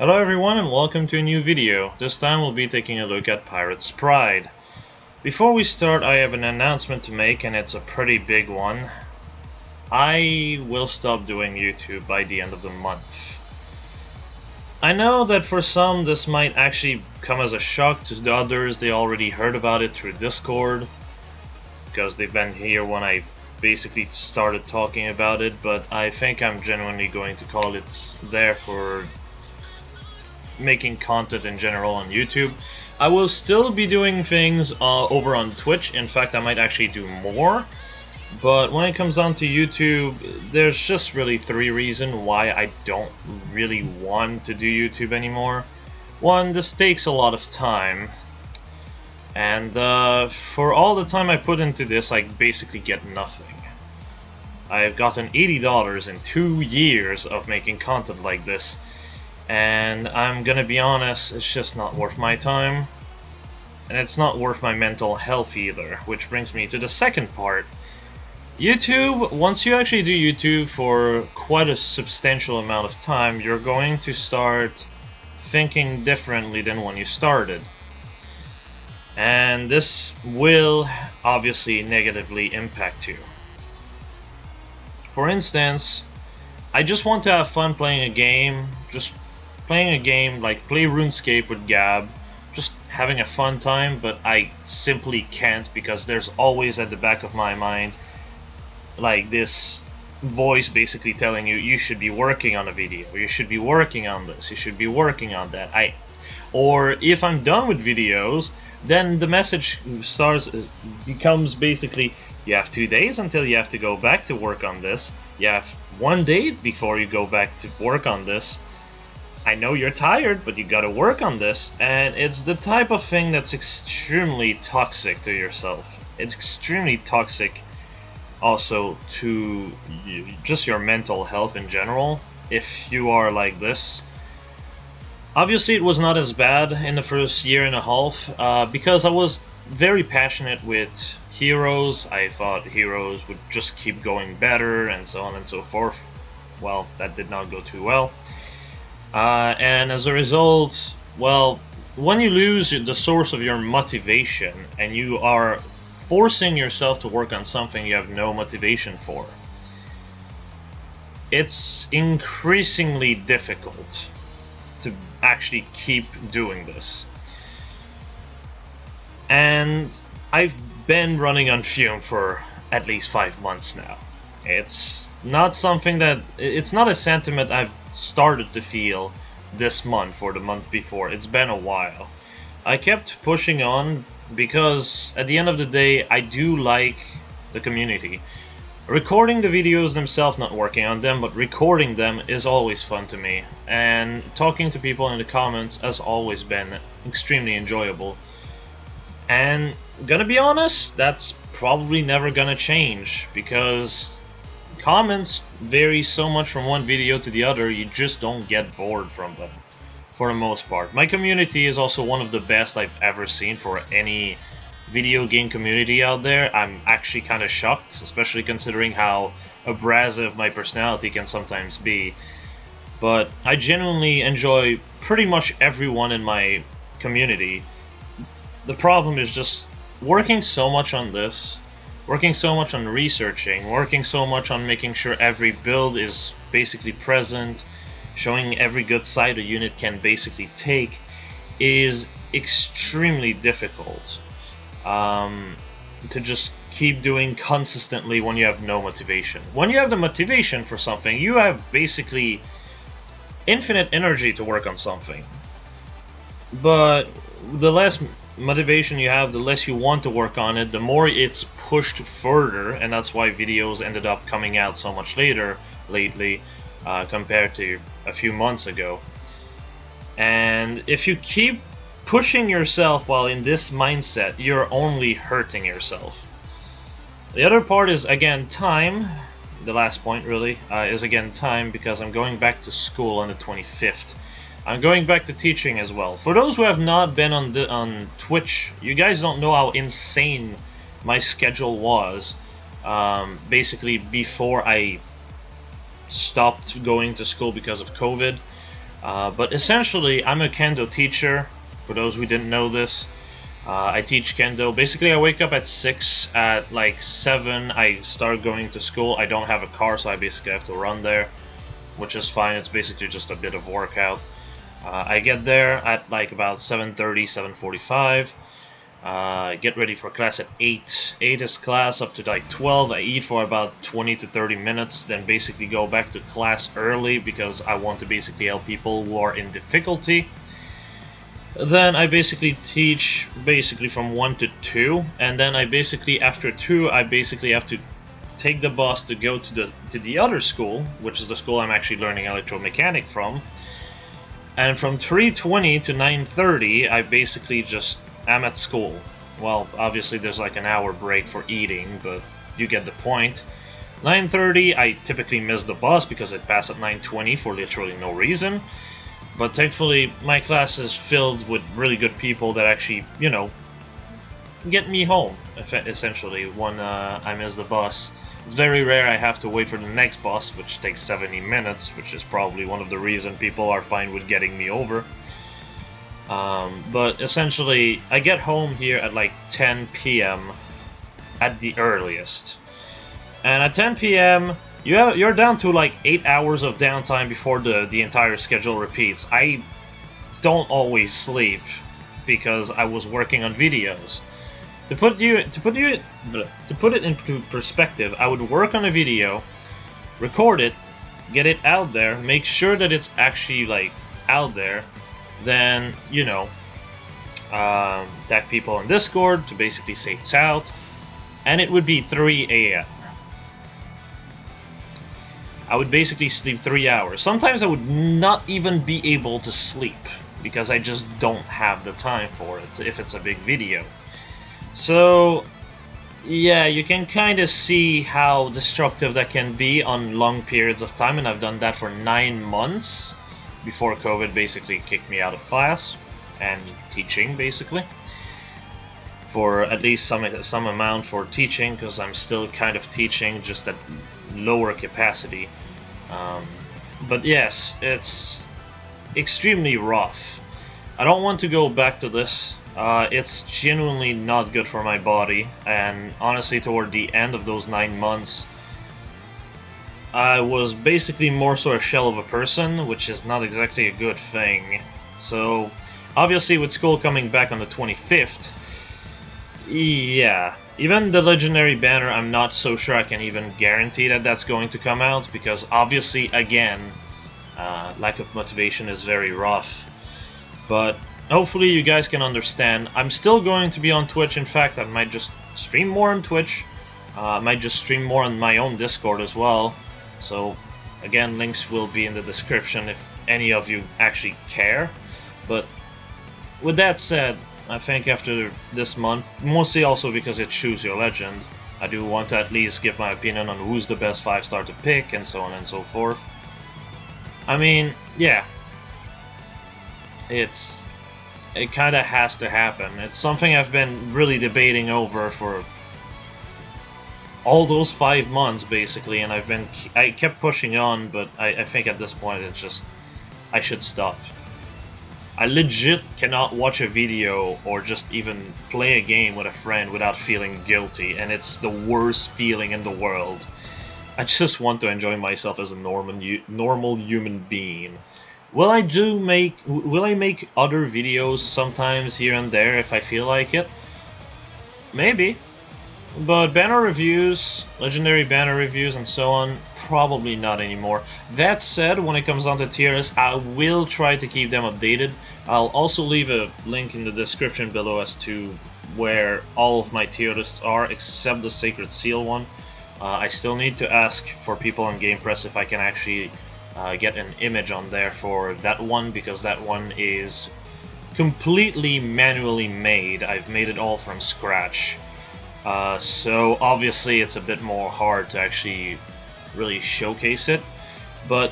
Hello everyone and welcome to a new video. This time we'll be taking a look at Pirate's Pride. Before we start, I have an announcement to make, and it's a pretty big one. I will stop doing YouTube by the end of the month. I know that for some this might actually come as a shock. To the others, they already heard about it through Discord, because they've been here when I basically started talking about it, but I think I'm genuinely going to call it there for making content in general on YouTube. I will still be doing things over on Twitch. In fact, I might actually do more. But when it comes down to YouTube, there's just really three reasons why I don't really want to do YouTube anymore. One, this takes a lot of time. And for all the time I put into this, I basically get nothing. I've gotten $80 in 2 years of making content like this. And I'm gonna be honest, it's just not worth my time. And it's not worth my mental health either, which brings me to the second part. YouTube, once you actually do YouTube for quite a substantial amount of time, you're going to start thinking differently than when you started. And this will obviously negatively impact you. For instance, I just want to have fun playing a game, like play RuneScape with Gab, just having a fun time, but I simply can't because there's always at the back of my mind like this voice basically telling you, you should be working on a video, you should be working on this, you should be working on that. Or if I'm done with videos, then the message becomes basically, you have 2 days until you have to go back to work on this, you have 1 day before you go back to work on this. I know you're tired, but you gotta work on this, and it's the type of thing that's extremely toxic to yourself. It's extremely toxic also to just your mental health in general, if you are like this. Obviously it was not as bad in the first year and a half, because I was very passionate with Heroes. I thought Heroes would just keep going better, and so on and so forth. Well, that did not go too well. And as a result, well, when you lose the source of your motivation and you are forcing yourself to work on something you have no motivation for, it's increasingly difficult to actually keep doing this. And I've been running on fume for at least 5 months now. It's not a sentiment I've started to feel this month or the month before. It's been a while. I kept pushing on because at the end of the day, I do like the community. Recording the videos themselves, not working on them, but recording them is always fun to me. And talking to people in the comments has always been extremely enjoyable. And gonna be honest, that's probably never gonna change, because comments vary so much from one video to the other, you just don't get bored from them, for the most part. My community is also one of the best I've ever seen for any video game community out there. I'm actually kind of shocked, especially considering how abrasive my personality can sometimes be. But I genuinely enjoy pretty much everyone in my community. The problem is just working so much on this, working so much on researching, working so much on making sure every build is basically present, showing every good side a unit can basically take, is extremely difficult to just keep doing consistently when you have no motivation. When you have the motivation for something, you have basically infinite energy to work on something. But the less motivation you have, the less you want to work on it, the more it's pushed further, and that's why videos ended up coming out so much later lately compared to a few months ago. And if you keep pushing yourself while in this mindset, you're only hurting yourself. The other part is, again, time. The last point really is again time, because I'm going back to school on the 25th. I'm going back to teaching as well. For those who have not been on Twitch, you guys don't know how insane my schedule was. Basically, before I stopped going to school because of COVID, But essentially, I'm a kendo teacher, for those who didn't know this. I teach kendo. Basically, I wake up at 6, at like 7, I start going to school. I don't have a car, so I basically have to run there, which is fine. It's basically just a bit of workout. I get there at like about 7:30, 7:45. Get ready for class at 8. 8 is class up to like 12. I eat for about 20 to 30 minutes, then basically go back to class early because I want to basically help people who are in difficulty. Then I basically teach from 1 to 2, and then I basically, after 2, I basically have to take the bus to go to the other school, which is the school I'm actually learning electromechanic from. And from 3:20 to 9:30, I basically just am at school. Well, obviously there's like an hour break for eating, but you get the point. 9:30, I typically miss the bus because it passed at 9:20 for literally no reason. But thankfully, my class is filled with really good people that actually, you know, get me home, essentially, when I miss the bus. It's very rare I have to wait for the next bus, which takes 70 minutes, which is probably one of the reasons people are fine with getting me over. But essentially, I get home here at like 10 p.m. at the earliest. And at 10 p.m., you're down to like 8 hours of downtime before the entire schedule repeats. I don't always sleep because I was working on videos. To put it into perspective, I would work on a video, record it, get it out there, make sure that it's actually like out there, then, you know, tag people on Discord to basically say it's out, and it would be 3 a.m. I would basically sleep 3 hours. Sometimes I would not even be able to sleep because I just don't have the time for it if it's a big video. So, yeah, you can kind of see how destructive that can be on long periods of time, and I've done that for 9 months before COVID basically kicked me out of class and teaching, basically. For at least some amount for teaching, because I'm still kind of teaching, just at lower capacity. But yes, it's extremely rough. I don't want to go back to this. It's genuinely not good for my body, and honestly, toward the end of those 9 months, I was basically more so a shell of a person, which is not exactly a good thing. So, obviously, with school coming back on the 25th, yeah, even the legendary banner, I'm not so sure I can even guarantee that that's going to come out, because obviously, again, lack of motivation is very rough. But hopefully you guys can understand. I'm still going to be on Twitch. In fact, I might just stream more on Twitch. I might just stream more on my own Discord as well. So, again, links will be in the description if any of you actually care. But with that said, I think after this month, mostly also because it's Choose Your Legend, I do want to at least give my opinion on who's the best 5-star to pick and so on and so forth. I mean, yeah. It kind of has to happen. It's something I've been really debating over for all those 5 months, basically, and I kept pushing on, but I think at this point it's just, I should stop. I legit cannot watch a video or just even play a game with a friend without feeling guilty, and it's the worst feeling in the world. I just want to enjoy myself as a normal human being. Will I make other videos sometimes here and there if I feel like it? Maybe. But banner reviews, legendary banner reviews and so on, probably not anymore. That said, when it comes down to tier lists, I will try to keep them updated. I'll also leave a link in the description below as to where all of my tier lists are, except the Sacred Seal one. I still need to ask for people on Game Press if I can actually get an image on there for that one, because that one is completely manually made. I've made it all from scratch. So obviously it's a bit more hard to actually really showcase it, but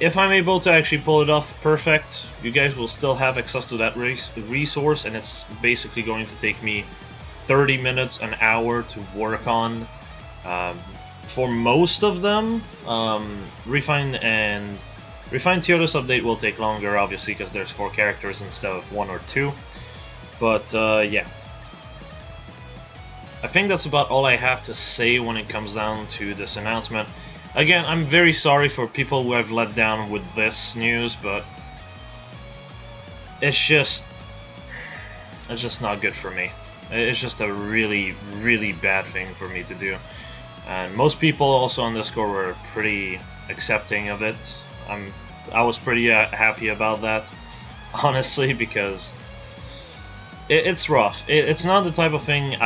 if I'm able to actually pull it off perfect, you guys will still have access to that resource, and it's basically going to take me 30 minutes, an hour to work on. For most of them, refine and Refined tier list update will take longer, obviously, because there's 4 characters instead of 1 or 2. But, yeah. I think that's about all I have to say when it comes down to this announcement. Again, I'm very sorry for people who I've let down with this news, but it's just not good for me. It's just a really, really bad thing for me to do. And most people also on Discord were pretty accepting of it. I was pretty happy about that, honestly, because it's rough. It's not the type of thing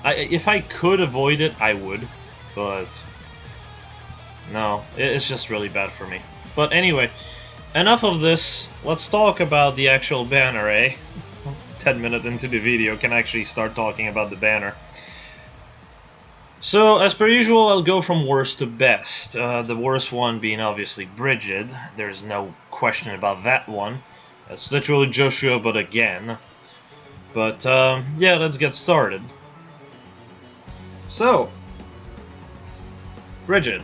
if I could avoid it, I would, but no, it's just really bad for me. But anyway, enough of this. Let's talk about the actual banner, eh? 10 minutes into the video, can actually start talking about the banner. So, as per usual, I'll go from worst to best. The worst one being obviously Bridgette. There's no question about that one. It's literally Joshua, but again. But, yeah, let's get started. So, Bridgette.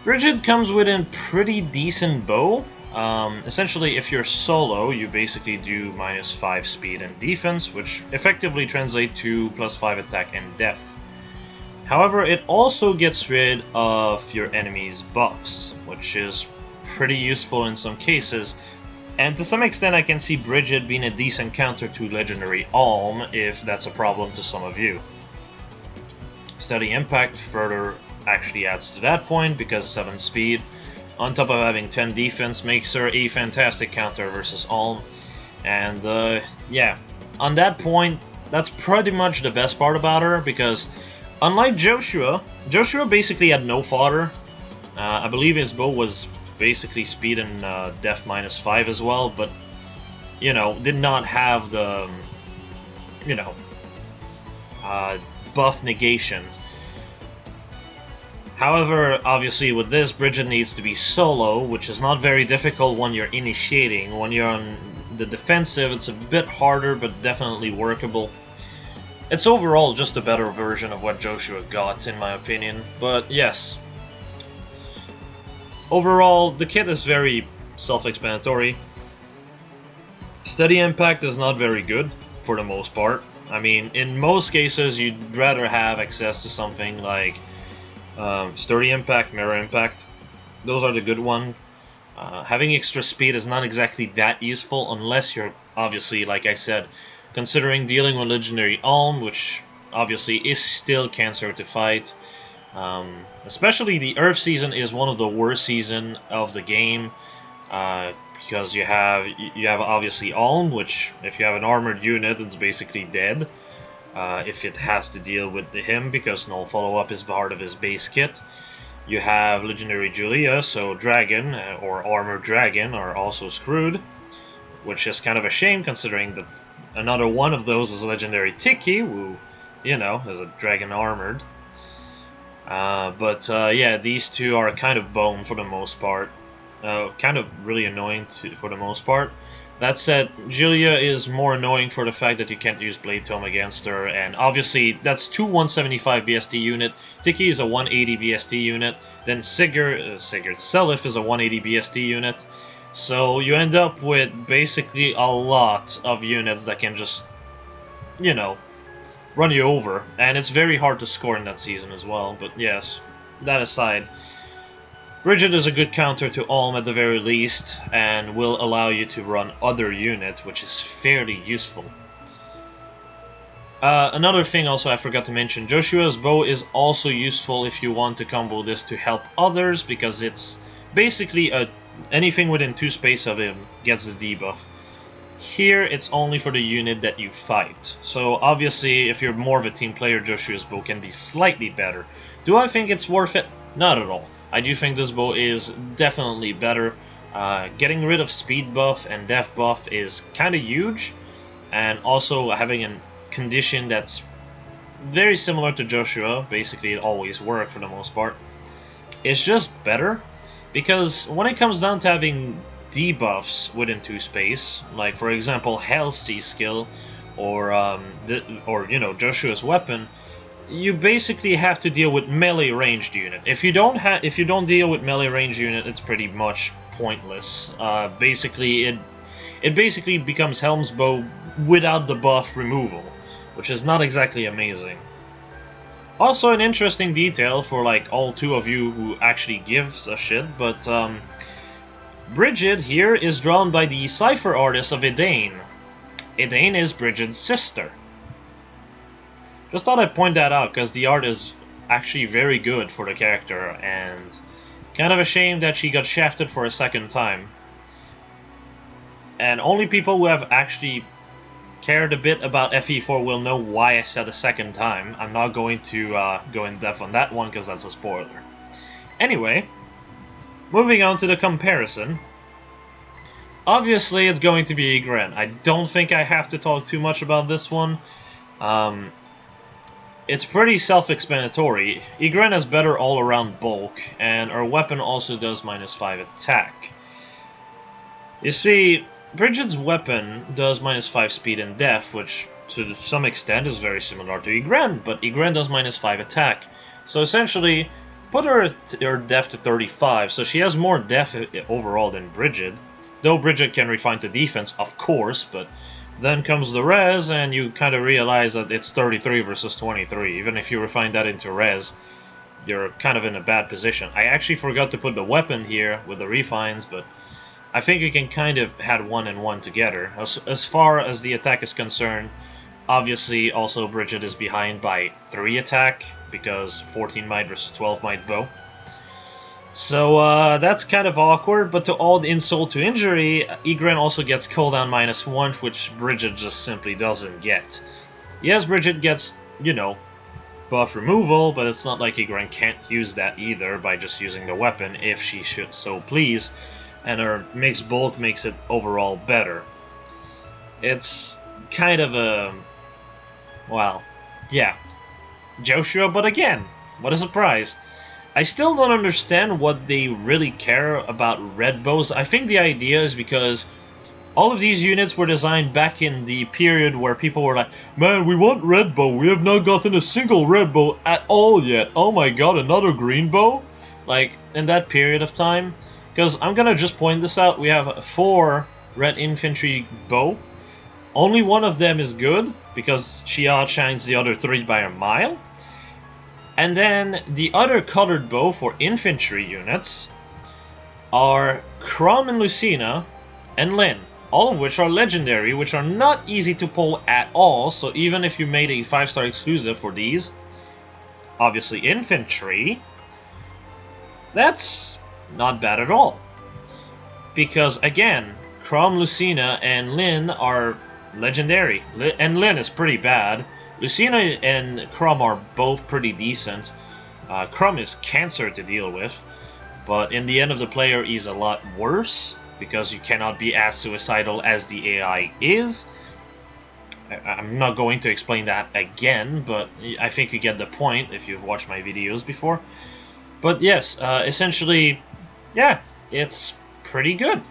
Bridgette comes with a pretty decent bow. Essentially, if you're solo, you basically do -5 speed and defense, which effectively translate to +5 attack and def. However, it also gets rid of your enemy's buffs, which is pretty useful in some cases. And to some extent, I can see Bridgette being a decent counter to Legendary Alm, if that's a problem to some of you. Steady Impact further actually adds to that point, because 7 speed, on top of having 10 defense, makes her a fantastic counter versus Alm. And yeah, on that point, that's pretty much the best part about her, because unlike Joshua basically had no fodder. I believe his bow was basically speed and def -5 as well, but, you know, did not have the, you know, buff negation. However, obviously with this, Bridgette needs to be solo, which is not very difficult when you're initiating. When you're on the defensive, it's a bit harder, but definitely workable. It's overall just a better version of what Joshua got, in my opinion, but yes. Overall, the kit is very self-explanatory. Steady Impact is not very good, for the most part. I mean, in most cases, you'd rather have access to something like Sturdy Impact, Mirror Impact. Those are the good ones. Having extra speed is not exactly that useful unless you're, obviously, like I said, considering dealing with Legendary Alm, which obviously is still cancer to fight. Especially the Earth season is one of the worst seasons of the game, because you have obviously Alm, which if you have an armored unit, it's basically dead. If it has to deal with him, because no follow-up is part of his base kit. You have Legendary Julia, so Dragon or Armored Dragon are also screwed, which is kind of a shame considering that another one of those is Legendary Tiki, who, you know, is a Dragon Armored. But yeah, these two are kind of bone for the most part. Kind of really annoying for the most part. That said, Julia is more annoying for the fact that you can't use Blade Tome against her, and obviously that's 2 175 BST unit, Tiki is a 180 BST unit, then Sigurd's Selif is a 180 BST unit, so you end up with basically a lot of units that can just, you know, run you over, and it's very hard to score in that season as well, but yes, that aside. Bridgette is a good counter to Alm at the very least, and will allow you to run other units, which is fairly useful. Another thing also I forgot to mention, Joshua's bow is also useful if you want to combo this to help others, because it's basically anything within 2 space of him gets the debuff. Here, it's only for the unit that you fight. So obviously, if you're more of a team player, Joshua's bow can be slightly better. Do I think it's worth it? Not at all. I do think this bow is definitely better. Getting rid of speed buff and def buff is kind of huge, and also having a condition that's very similar to Joshua, basically it always worked for the most part, it's just better, because when it comes down to having debuffs within 2 space, like for example Halsey's skill, or you know, Joshua's weapon, you basically have to deal with melee ranged unit. If you don't deal with melee ranged unit, it's pretty much pointless. Basically, it basically becomes Helm's Bow without the buff removal, which is not exactly amazing. Also, an interesting detail for like all two of you who actually gives a shit, but Bridgette here is drawn by the cipher artist of Edain. Edain is Bridgette's sister. Just thought I'd point that out because the art is actually very good for the character, and kind of a shame that she got shafted for a second time. And only people who have actually cared a bit about FE4 will know why I said a second time. I'm not going to go in depth on that one because that's a spoiler. Anyway, moving on to the comparison. Obviously, it's going to be Ygritte. I don't think I have to talk too much about this one. It's pretty self-explanatory. Ygritte has better all-around bulk, and her weapon also does -5 attack. You see, Bridgette's weapon does -5 speed and def, which to some extent is very similar to Ygritte, but Ygritte does -5 attack. So essentially, put her def to 35, so she has more def overall than Bridgette. Though Bridgette can refine to defense, of course, but then comes the res, and you kind of realize that it's 33 versus 23. Even if you refine that into res, you're kind of in a bad position. I actually forgot to put the weapon here with the refines, but I think you can kind of add 1 and 1 together. As far as the attack is concerned, obviously also Bridgette is behind by 3 attack, because 14 might versus 12 might bow. So that's kind of awkward, but to add insult to injury, Ygritte also gets cooldown -1, which Bridgette just simply doesn't get. Yes, Bridgette gets, you know, buff removal, but it's not like Ygritte can't use that either by just using the weapon if she should so please, and her mixed bulk makes it overall better. It's kind of a... well, yeah. Joshua, but again, what a surprise. I still don't understand what they really care about red bows. I think the idea is because all of these units were designed back in the period where people were like, man, we want red bow, we have not gotten a single red bow at all yet. Oh my god, another green bow? Like, in that period of time. Because I'm gonna just point this out, we have 4 red infantry bow. Only one of them is good, because she outshines the other 3 by a mile. And then the other colored bow for infantry units are Crom and Lucina and Lyn, all of which are legendary, which are not easy to pull at all, so even if you made a 5-star exclusive for these, obviously infantry, that's not bad at all. Because again, Crom, Lucina, and Lyn are legendary, and Lyn is pretty bad. Lucina and Crom are both pretty decent. Crom is cancer to deal with, but in the end of the player he's a lot worse, because you cannot be as suicidal as the AI is. I'm not going to explain that again, but I think you get the point if you've watched my videos before. But yes, essentially, yeah, it's pretty good.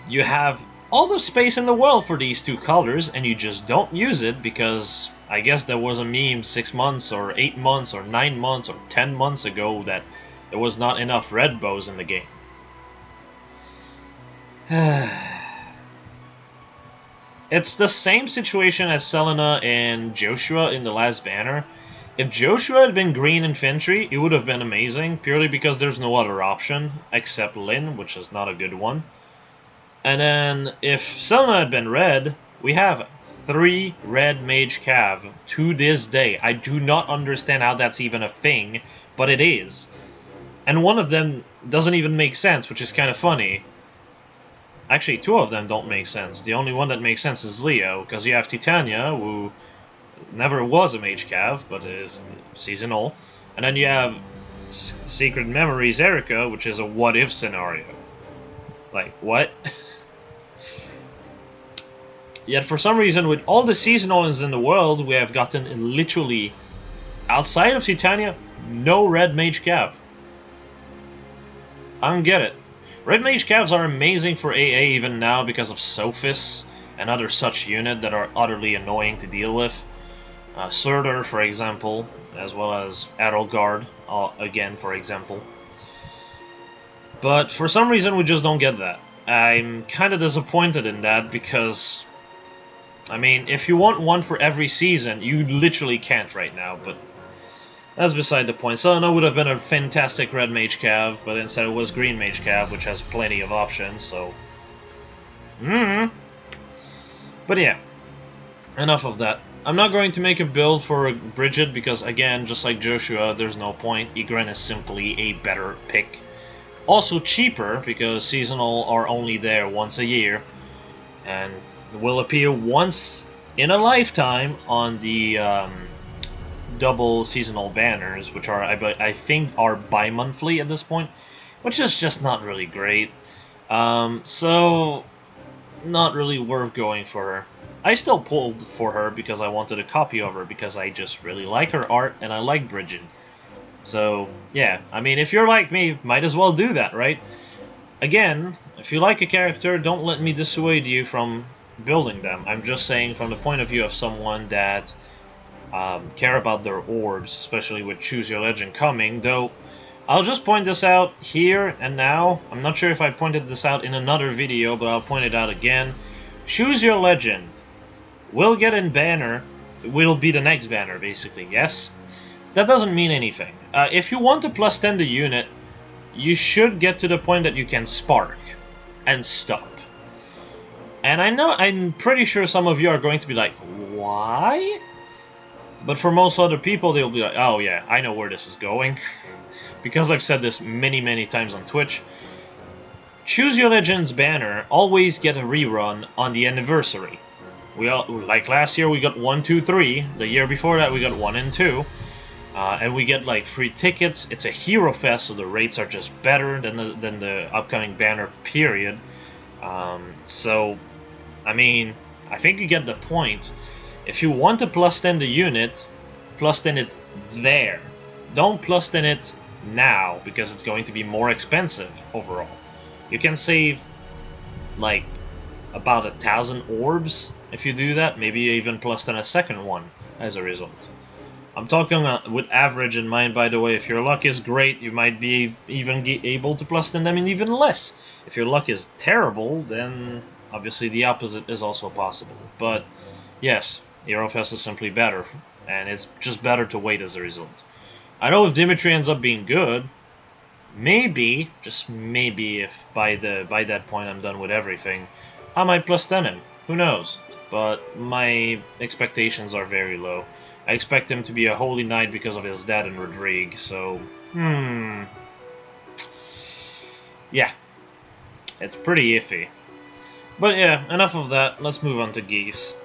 You have all the space in the world for these 2 colors, and you just don't use it because I guess there was a meme 6 months or 8 months or 9 months or 10 months ago that there was not enough red bows in the game. It's the same situation as Selena and Joshua in the last banner. If Joshua had been green infantry, it would have been amazing, purely because there's no other option except Lyn, which is not a good one. And then, if Selena had been red, we have 3 red mage cav to this day. I do not understand how that's even a thing, but it is. And one of them doesn't even make sense, which is kind of funny. Actually, 2 of them don't make sense. The only one that makes sense is Leo, because you have Titania, who never was a mage cav, but is seasonal. And then you have Secret Memories Erica, which is a what-if scenario. Like, what? Yet for some reason, with all the seasonals in the world, we have gotten literally, outside of Titania, no red mage cav. I don't get it. Red mage cavs are amazing for AA even now because of Sophis and other such units that are utterly annoying to deal with. Surtur, for example, as well as Edelgard, again, for example. But for some reason we just don't get that. I'm kind of disappointed in that because, I mean, if you want one for every season, you literally can't right now, but that's beside the point. Selena would have been a fantastic red mage cav, but instead it was green mage cav, which has plenty of options, so... But yeah, enough of that. I'm not going to make a build for Bridgette because, again, just like Joshua, there's no point. Ygritte is simply a better pick. Also cheaper, because seasonal are only there once a year, and will appear once in a lifetime on the double seasonal banners, which are, I think, are bi-monthly at this point, which is just not really great. So, not really worth going for her. I still pulled for her because I wanted a copy of her, because I just really like her art, and I like Bridgette. So, yeah, I mean, if you're like me, might as well do that, right? Again, if you like a character, don't let me dissuade you from building them. I'm just saying from the point of view of someone that care about their orbs, especially with Choose Your Legend coming, though I'll just point this out here and now. I'm not sure if I pointed this out in another video, but I'll point it out again. Choose Your Legend will get in banner, will be the next banner, basically, yes? That doesn't mean anything. If you want to plus 10 the unit, you should get to the point that you can spark and stop. And I'm pretty sure some of you are going to be like, why? But for most other people, they'll be like, oh yeah, I know where this is going. Because I've said this many times on Twitch. Choose Your Legends banner always get a rerun on the anniversary. Like last year we got 1, 2, 3. The year before that we got 1 and 2. And we get like free tickets. It's a hero fest, so the rates are just better than the upcoming banner period. So, I mean, I think you get the point. If you want to plus 10 the unit, plus 10 it there. Don't plus 10 it now, because it's going to be more expensive overall. You can save like about 1,000 orbs if you do that. Maybe even plus 10 a second one as a result. I'm talking with average in mind, by the way. If your luck is great, you might be even able to plus 10 them in even less. If your luck is terrible, then obviously the opposite is also possible. But yes, Eurofest is simply better, and it's just better to wait as a result. I know if Dimitri ends up being good, maybe, just maybe, if by that point I'm done with everything, I might plus 10 him. Who knows? But my expectations are very low. I expect him to be a holy knight because of his dad and Rodrigue, so... Yeah. It's pretty iffy. But yeah, enough of that. Let's move on to Geese.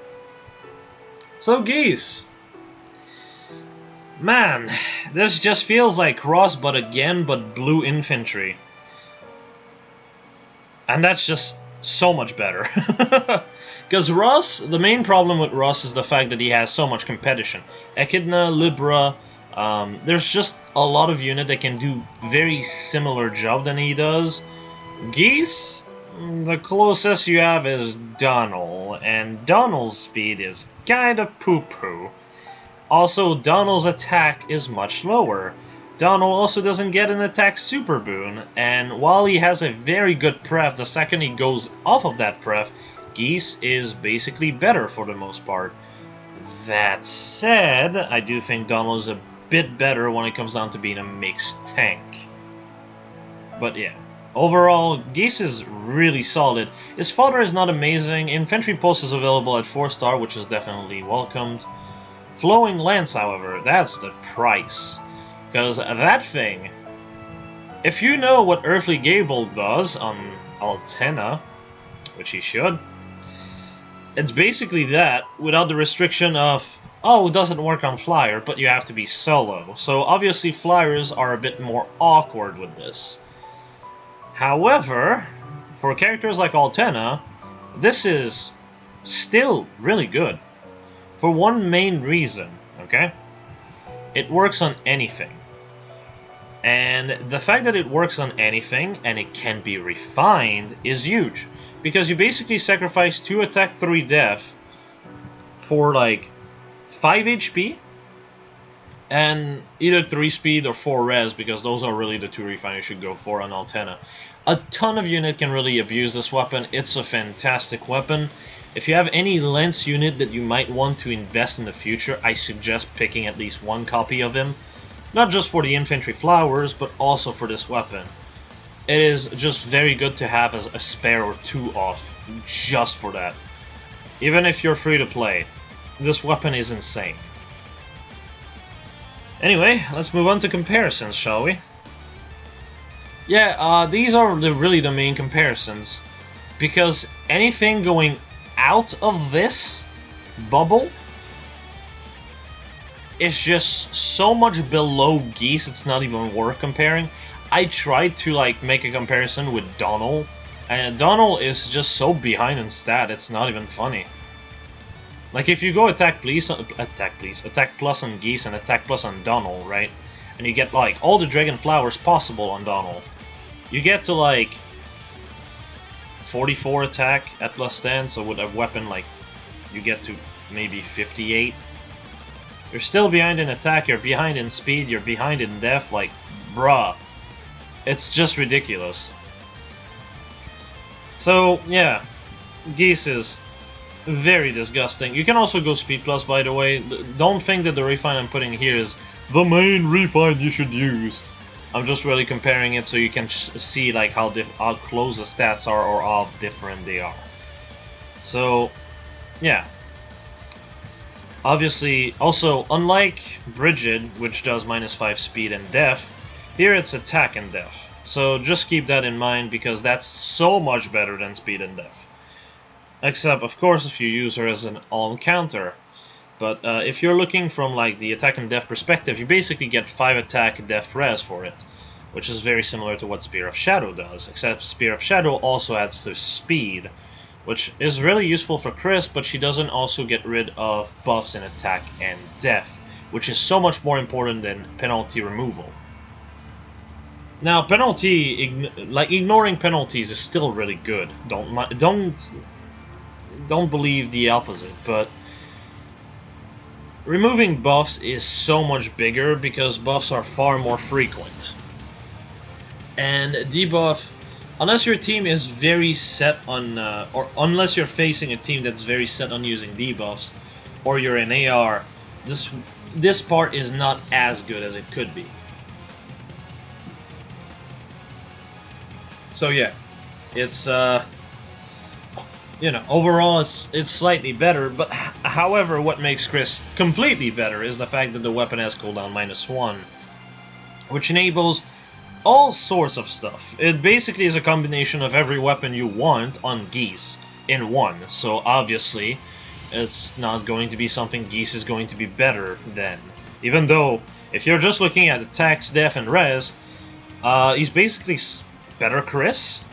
So Geese! Man, this just feels like Ross but again, but blue infantry. And that's just so much better. Because Ross, the main problem with Ross is the fact that he has so much competition. Echidna, Libra, there's just a lot of units that can do very similar job than he does. Geese, the closest you have is Donald, and Donald's speed is kinda poo-poo. Also, Donald's attack is much lower. Donald also doesn't get an attack super boon, and while he has a very good pref, the second he goes off of that pref, Geese is basically better for the most part. That said, I do think Donald is a bit better when it comes down to being a mixed tank. But yeah, overall, Geese is really solid. His fodder is not amazing. Infantry Pulse is available at 4-star, which is definitely welcomed. Flowing Lance, however, that's the price. Because that thing, if you know what Earthly Gable does on Altena, which he should, it's basically that, without the restriction of, oh, it doesn't work on Flyer, but you have to be solo. So obviously Flyers are a bit more awkward with this. However, for characters like Altena, this is still really good. For one main reason, okay? It works on anything. And the fact that it works on anything, and it can be refined, is huge. Because you basically sacrifice 2 attack, 3 def for like 5 HP, And either 3 speed or 4 res, because those are really the 2 refine you should go for on Altena. A ton of unit can really abuse this weapon. It's a fantastic weapon. If you have any lance unit that you might want to invest in the future, I suggest picking at least 1 copy of him. Not just for the infantry flowers, but also for this weapon. It is just very good to have as a spare or 2 off, just for that. Even if you're free to play, this weapon is insane. Anyway, let's move on to comparisons, shall we? Yeah, these are really the main comparisons, because anything going out of this bubble is just so much below Geese, it's not even worth comparing. I tried to like make a comparison with Donald, and Donald is just so behind in stat, it's not even funny. Like if you go attack plus on Geese and attack plus on Donald, right? And you get like all the dragon flowers possible on Donald. You get to like 44 attack at plus 10, so with a weapon like you get to maybe 58. You're still behind in attack, you're behind in speed, you're behind in def, like bruh. It's just ridiculous. So yeah, Geese is very disgusting. You can also go speed plus, by the way. Don't think that the refine I'm putting here is the main refine you should use. I'm just really comparing it so you can see like how close the stats are or how different they are. So yeah. Obviously, also unlike Bridgette, which does -5 speed and def, here it's attack and def. So just keep that in mind because that's so much better than speed and def. Except, of course, if you use her as an all-counter. But if you're looking from like the attack and def perspective, you basically get 5 attack def res for it, which is very similar to what Spear of Shadow does, except Spear of Shadow also adds to speed, which is really useful for Chris, but she doesn't also get rid of buffs in attack and def, which is so much more important than penalty removal. Now, ignoring penalties is still really good. Don't believe the opposite, but removing buffs is so much bigger because buffs are far more frequent. And debuff, unless your team is very set on, or unless you're facing a team that's very set on using debuffs, or you're an AR, this part is not as good as it could be. So yeah, it's you know, overall it's slightly better, but however, what makes Chris completely better is the fact that the weapon has cooldown -1, which enables all sorts of stuff. It basically is a combination of every weapon you want on Geese in one, so obviously it's not going to be something Geese is going to be better than. Even though, if you're just looking at attacks, def, and res, he's basically better Chris.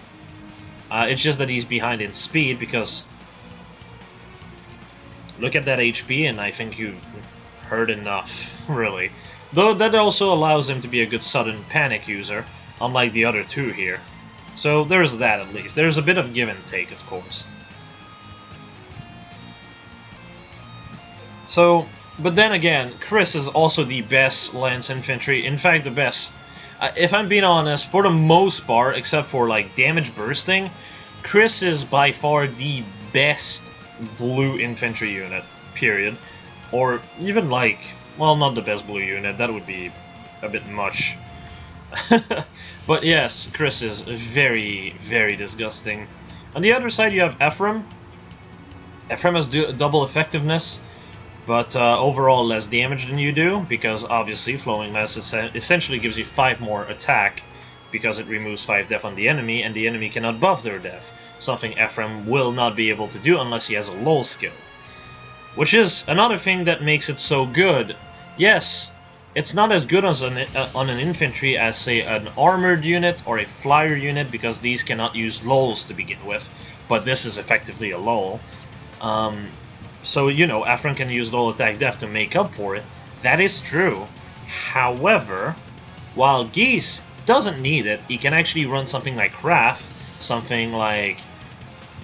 It's just that he's behind in speed because look at that HP and I think you've heard enough, really. Though that also allows him to be a good sudden panic user, unlike the other two here. So there's that at least. There's a bit of give and take, of course. So, but then again, Chris is also the best Lance Infantry, in fact the best. If I'm being honest, for the most part, except for like damage bursting, Chris is by far the best blue infantry unit, period. Or even like, well, not the best blue unit, that would be a bit much. But yes, Chris is very, very disgusting. On the other side, you have Ephraim. Ephraim has double effectiveness, but overall less damage than you do, because obviously Flowing Mass essentially gives you 5 more attack, because it removes 5 def on the enemy, and the enemy cannot buff their def, something Ephraim will not be able to do unless he has a lull skill. Which is another thing that makes it so good. Yes, it's not as good as on an infantry as, say, an armored unit or a flyer unit, because these cannot use lulls to begin with, but this is effectively a lull. So, you know, Ephraim can use low attack def to make up for it. That is true. However, while Geese doesn't need it, he can actually run something like Craft, something like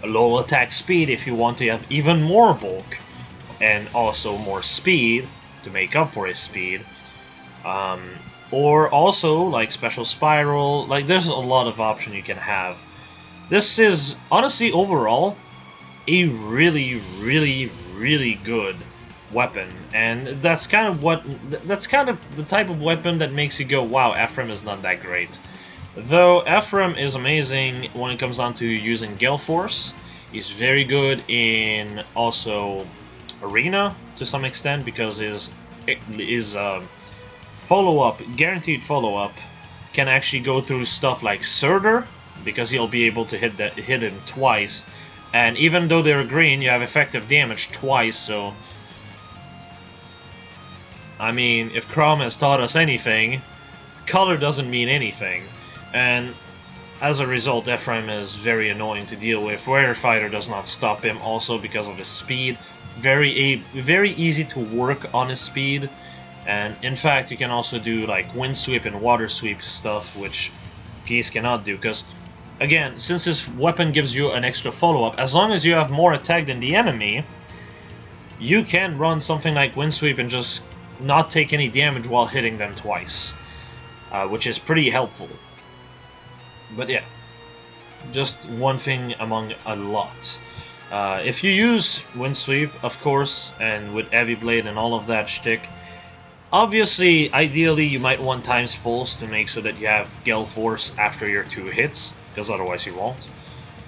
a low attack speed if you want to have even more bulk, and also more speed to make up for his speed. Um, or also, like, Special Spiral. Like, there's a lot of options you can have. This is, honestly, overall, a really, really, really good weapon. And that's kind of the type of weapon that makes you go, wow, Ephraim is not that great. Though Ephraim is amazing when it comes down to using Gale Force. He's very good in also Arena to some extent because his follow-up, guaranteed follow-up, can actually go through stuff like Surtur because he'll be able to hit him twice. And even though they're green, you have effective damage twice, so... I mean, if Chrome has taught us anything, color doesn't mean anything. And as a result, Ephraim is very annoying to deal with. Warrior Fighter does not stop him also because of his speed. Very easy to work on his speed. And in fact, you can also do like Wind Sweep and Water Sweep stuff, which Geese cannot do. Because, again, since this weapon gives you an extra follow-up, as long as you have more attack than the enemy, you can run something like Wind Sweep and just not take any damage while hitting them twice. Which is pretty helpful. But yeah, just one thing among a lot. If you use Wind Sweep, of course, and with Heavy Blade and all of that shtick, obviously, ideally, you might want Times Pulse to make so that you have Gale Force after your 2 hits, because otherwise you won't.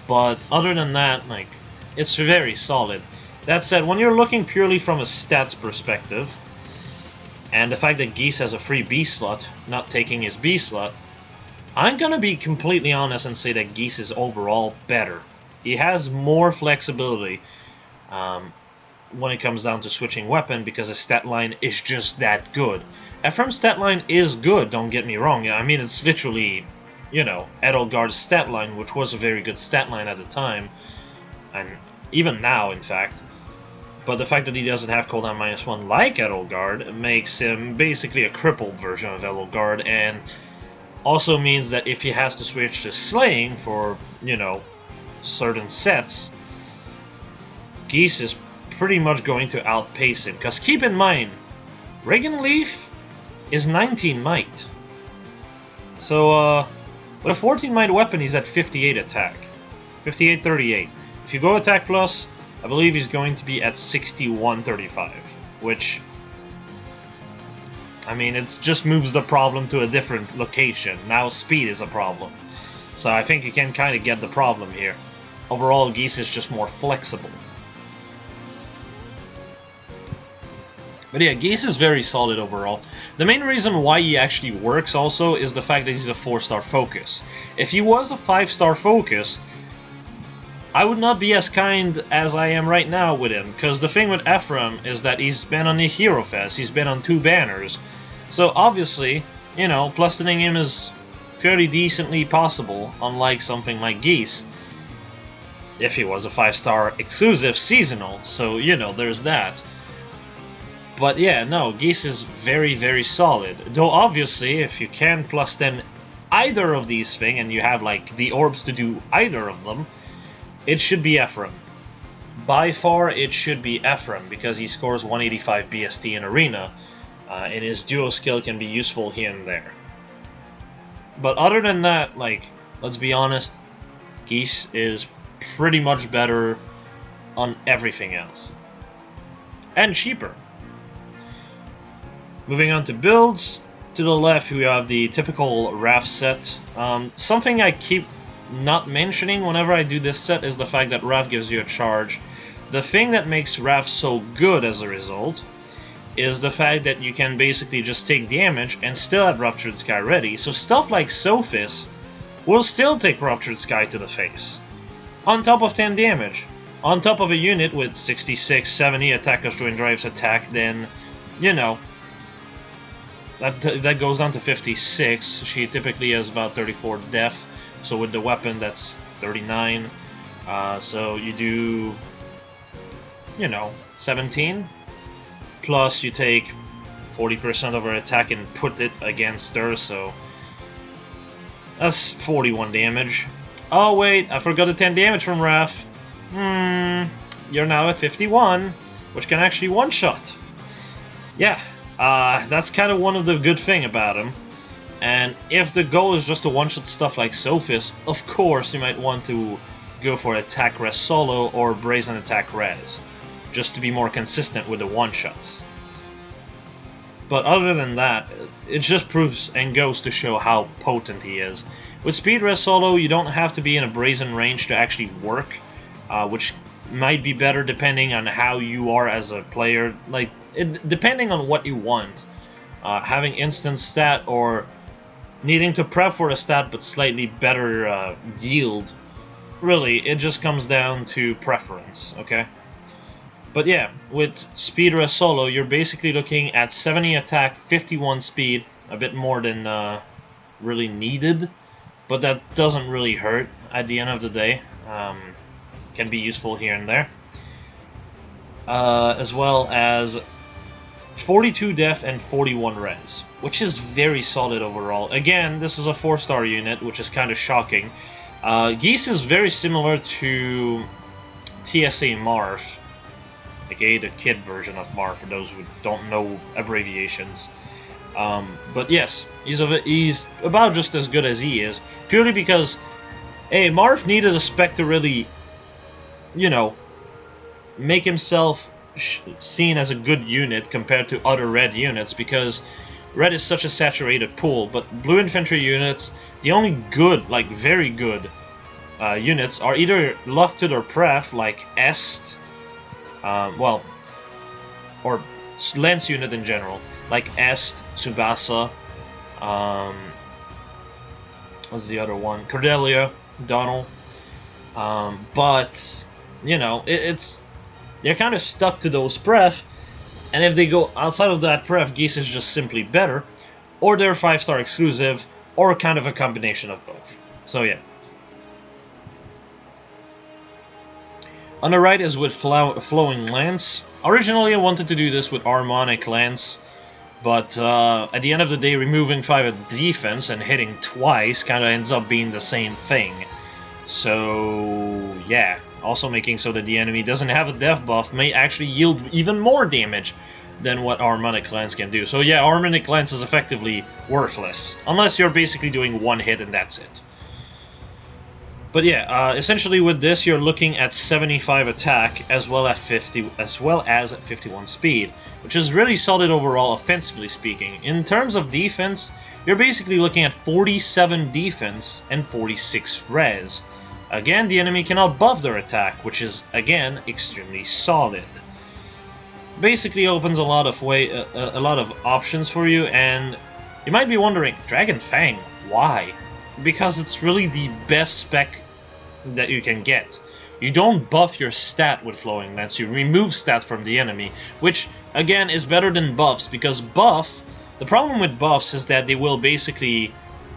But other than that, like, it's very solid. That said, when you're looking purely from a stats perspective, and the fact that Geese has a free B slot, not taking his B slot, I'm gonna be completely honest and say that Geese is overall better. He has more flexibility when it comes down to switching weapon because his stat line is just that good. Ephraim's stat line is good, don't get me wrong. I mean, it's literally, you know, Edelgard's stat line, which was a very good stat line at the time, and even now, in fact. But the fact that he doesn't have cooldown -1 like Edelgard makes him basically a crippled version of Edelgard, and also means that if he has to switch to Slaying for, you know, certain sets, Geese is pretty much going to outpace him. Because keep in mind, Regan Leaf is 19 might. So, with a 14 might weapon, he's at 58 attack. 58-38. If you go attack plus, I believe he's going to be at 61-35, which, I mean, it just moves the problem to a different location. Now speed is a problem. So I think you can kind of get the problem here. Overall, Geese is just more flexible. But yeah, Geese is very solid overall. The main reason why he actually works also is the fact that he's a 4-star focus. If he was a 5-star focus, I would not be as kind as I am right now with him, because the thing with Ephraim is that he's been on the Hero Fest, he's been on 2 banners, so obviously, you know, plussing him is fairly decently possible, unlike something like Geese, if he was a 5-star exclusive seasonal, so, you know, there's that. But yeah, no, Geese is very, very solid, though obviously, if you can plus 10 either of these things, and you have, like, the orbs to do either of them, it should be Ephraim. By far, it should be Ephraim, because he scores 185 BST in Arena, and his duo skill can be useful here and there. But other than that, like, let's be honest, Geese is pretty much better on everything else. And cheaper. Moving on to builds, to the left we have the typical Raph set. Something I keep not mentioning whenever I do this set is the fact that Raph gives you a charge. The thing that makes Raph so good as a result is the fact that you can basically just take damage and still have Ruptured Sky ready, so stuff like Sophis will still take Ruptured Sky to the face. On top of 10 damage. On top of a unit with 66, 70 attack as Join Drive's attack, then, you know, that goes down to 56. She typically has about 34 def. So with the weapon, that's 39. So you do, you know, 17. Plus you take 40% of her attack and put it against her, so that's 41 damage. Oh wait, I forgot the 10 damage from Raph. You're now at 51, which can actually one-shot. Yeah, That's kind of one of the good thing about him. And if the goal is just to one-shot stuff like Sophis, of course you might want to go for attack res solo or brazen attack res, just to be more consistent with the one-shots. But other than that, it just proves and goes to show how potent he is. With speed res solo, you don't have to be in a brazen range to actually work, which might be better depending on how you are as a player. Like, depending on what you want. Having instant stat or needing to prep for a stat but slightly better yield, really, it just comes down to preference, okay? But yeah, with speed res solo, you're basically looking at 70 attack, 51 speed, a bit more than really needed, but that doesn't really hurt at the end of the day. Can be useful here and there. As well as 42 def and 41 res, which is very solid overall. Again, this is a 4-star unit, which is kind of shocking. Geese is very similar to TSA Marv, aka the kid version of Marv, for those who don't know abbreviations. But yes, he's about just as good as he is, purely because, hey, Marv needed a spec to really, you know, make himself seen as a good unit compared to other red units, because red is such a saturated pool. But blue infantry units, the only good, like very good units are either locked or pref, like Est, well, or lance unit in general, like Est, Tsubasa, what's the other one? Cordelia, Donald. But, you know, they're kind of stuck to those pref, and if they go outside of that pref, Geese is just simply better, or they're 5-star exclusive, or kind of a combination of both. So yeah. On the right is with Flowing Lance. Originally I wanted to do this with Harmonic Lance, but at the end of the day, removing 5 of defense and hitting twice kind of ends up being the same thing. So yeah, also making so that the enemy doesn't have a def buff may actually yield even more damage than what Harmonic Lance can do. So yeah, Harmonic Lance is effectively worthless, unless you're basically doing one hit and that's it. But yeah, essentially with this, you're looking at 75 attack as well as 51 speed, which is really solid overall, offensively speaking. In terms of defense, you're basically looking at 47 defense and 46 res. Again, the enemy cannot buff their attack, which is again extremely solid. Basically, opens a lot of options for you, and you might be wondering, Dragon Fang, why? Because it's really the best spec that you can get. You don't buff your stat with Flowing Lance, you remove stat from the enemy, which again is better than buffs, because the problem with buffs is that they will basically,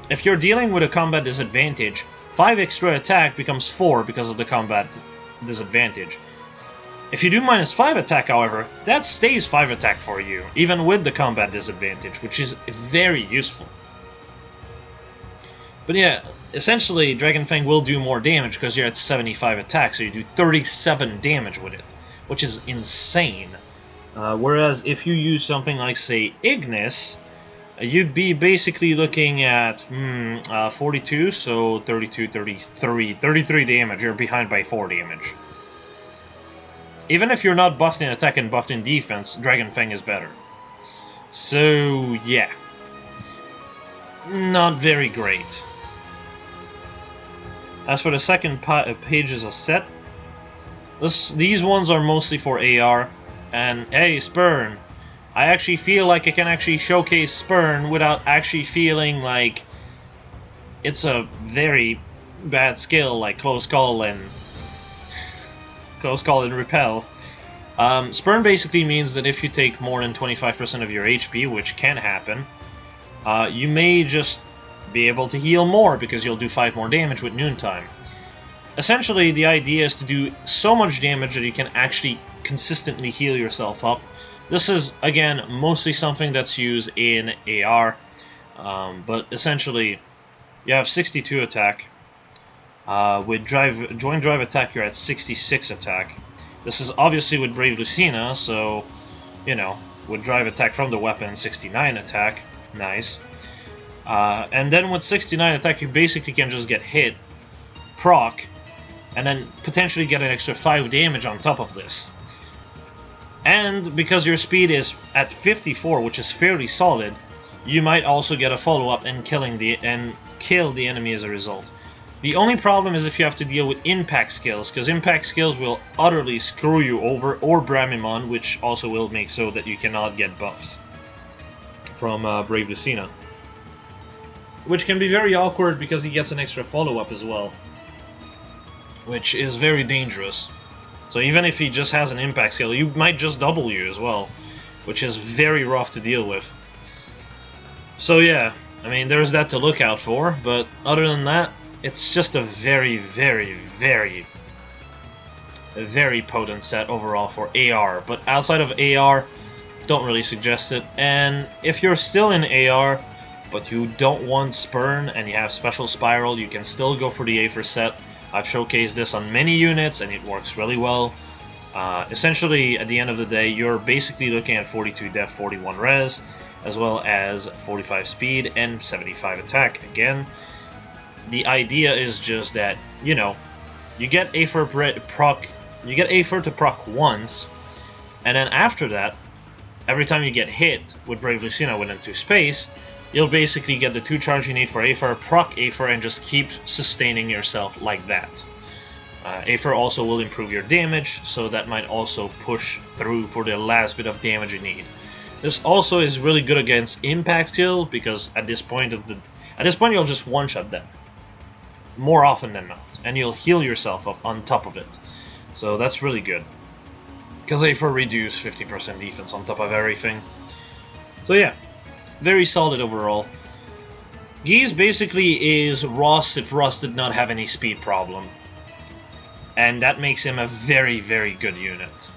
if you're dealing with a combat disadvantage, 5 extra attack becomes 4 because of the combat disadvantage. If you do -5 attack, however, that stays 5 attack for you, even with the combat disadvantage, which is very useful. But yeah, essentially, Dragon Fang will do more damage because you're at 75 attack, so you do 37 damage with it, which is insane. Whereas if you use something like, say, Ignis, you'd be basically looking at 42, so 32, 33 damage. You're behind by 4 damage. Even if you're not buffed in attack and buffed in defense, Dragon Fang is better. So, yeah. Not very great. As for the second pages of set, these ones are mostly for AR. And hey, Spurn, I actually feel like I can actually showcase Spurn without actually feeling like it's a very bad skill like Close Call and Repel. Spurn basically means that if you take more than 25% of your HP, which can happen, you may just be able to heal more because you'll do 5 more damage with Noontime. Essentially, the idea is to do so much damage that you can actually consistently heal yourself up. This is, again, mostly something that's used in AR, but essentially, you have 62 attack. With Joint Drive attack, you're at 66 attack. This is obviously with Brave Lucina, so, you know, with drive attack from the weapon, 69 attack. Nice. And then with 69 attack, you basically can just get hit, proc, and then potentially get an extra 5 damage on top of this. And because your speed is at 54, which is fairly solid, you might also get a follow-up and kill the enemy as a result. The only problem is if you have to deal with impact skills, because impact skills will utterly screw you over, or Bramimon, which also will make so that you cannot get buffs from Brave Lucina. Which can be very awkward because he gets an extra follow-up as well, which is very dangerous. So even if he just has an impact skill, you might just double you as well, which is very rough to deal with. So yeah, I mean, there's that to look out for, but other than that, it's just a very, very, very, very potent set overall for AR. But outside of AR, don't really suggest it. And if you're still in AR, but you don't want Spurn and you have Special Spiral, you can still go for the Aether set. I've showcased this on many units and it works really well. Essentially, at the end of the day, you're basically looking at 42 def, 41 res, as well as 45 speed and 75 attack. Again, the idea is just that, you know, you get Aether to proc once, and then after that, every time you get hit with Brave Lucina within 2 space, you'll basically get the 2 charge you need for Aether, proc Aether, and just keep sustaining yourself like that. Aether also will improve your damage, so that might also push through for the last bit of damage you need. This also is really good against impact skill, because at this point you'll just one-shot them more often than not, and you'll heal yourself up on top of it. So that's really good, because Aether reduce 50% defense on top of everything. So yeah, very solid overall. Geese basically is Ross if Ross did not have any speed problem, and that makes him a very, very good unit.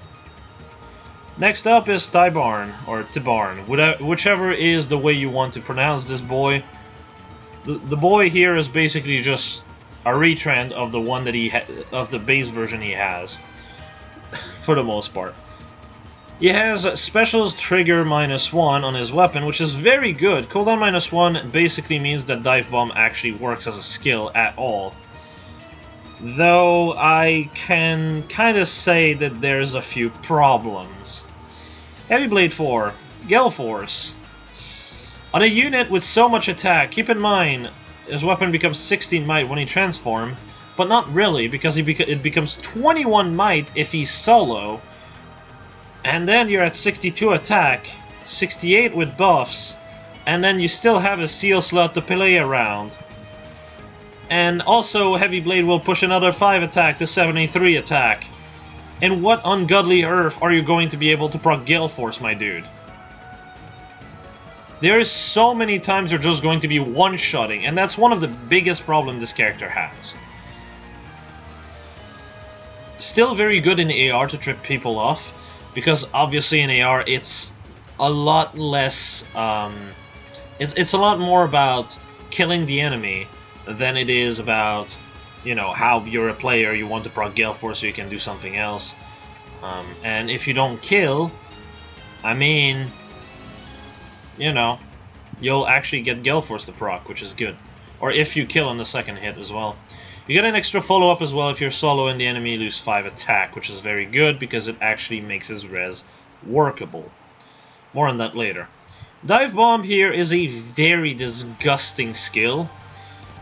Next up is Tybarn, or Tibarn, whichever is the way you want to pronounce this boy. The boy here is basically just a retrend of the one that of the base version he has, for the most part. He has Specials Trigger -1 on his weapon, which is very good. Cooldown -1 basically means that Dive Bomb actually works as a skill at all. Though I can kind of say that there's a few problems. Heavy Blade 4, Gale Force. On a unit with so much attack, keep in mind, his weapon becomes 16 might when he transforms, but not really, because it becomes 21 might if he's solo, and then you're at 62 attack, 68 with buffs, and then you still have a seal slot to play around. And also, Heavy Blade will push another 5 attack to 73 attack. In what ungodly earth are you going to be able to proc Gale Force, my dude? There is so many times you're just going to be one-shotting, and that's one of the biggest problems this character has. Still very good in AR to trip people off, because obviously in AR it's a lot less, it's a lot more about killing the enemy than it is about, you know, how you're a player, you want to proc Gale Force so you can do something else. And if you don't kill, I mean, you know, you'll actually get Gale Force to proc, which is good. Or if you kill on the second hit as well. You get an extra follow-up as well if you're solo and the enemy lose 5 attack, which is very good because it actually makes his res workable. More on that later. Dive Bomb here is a very disgusting skill.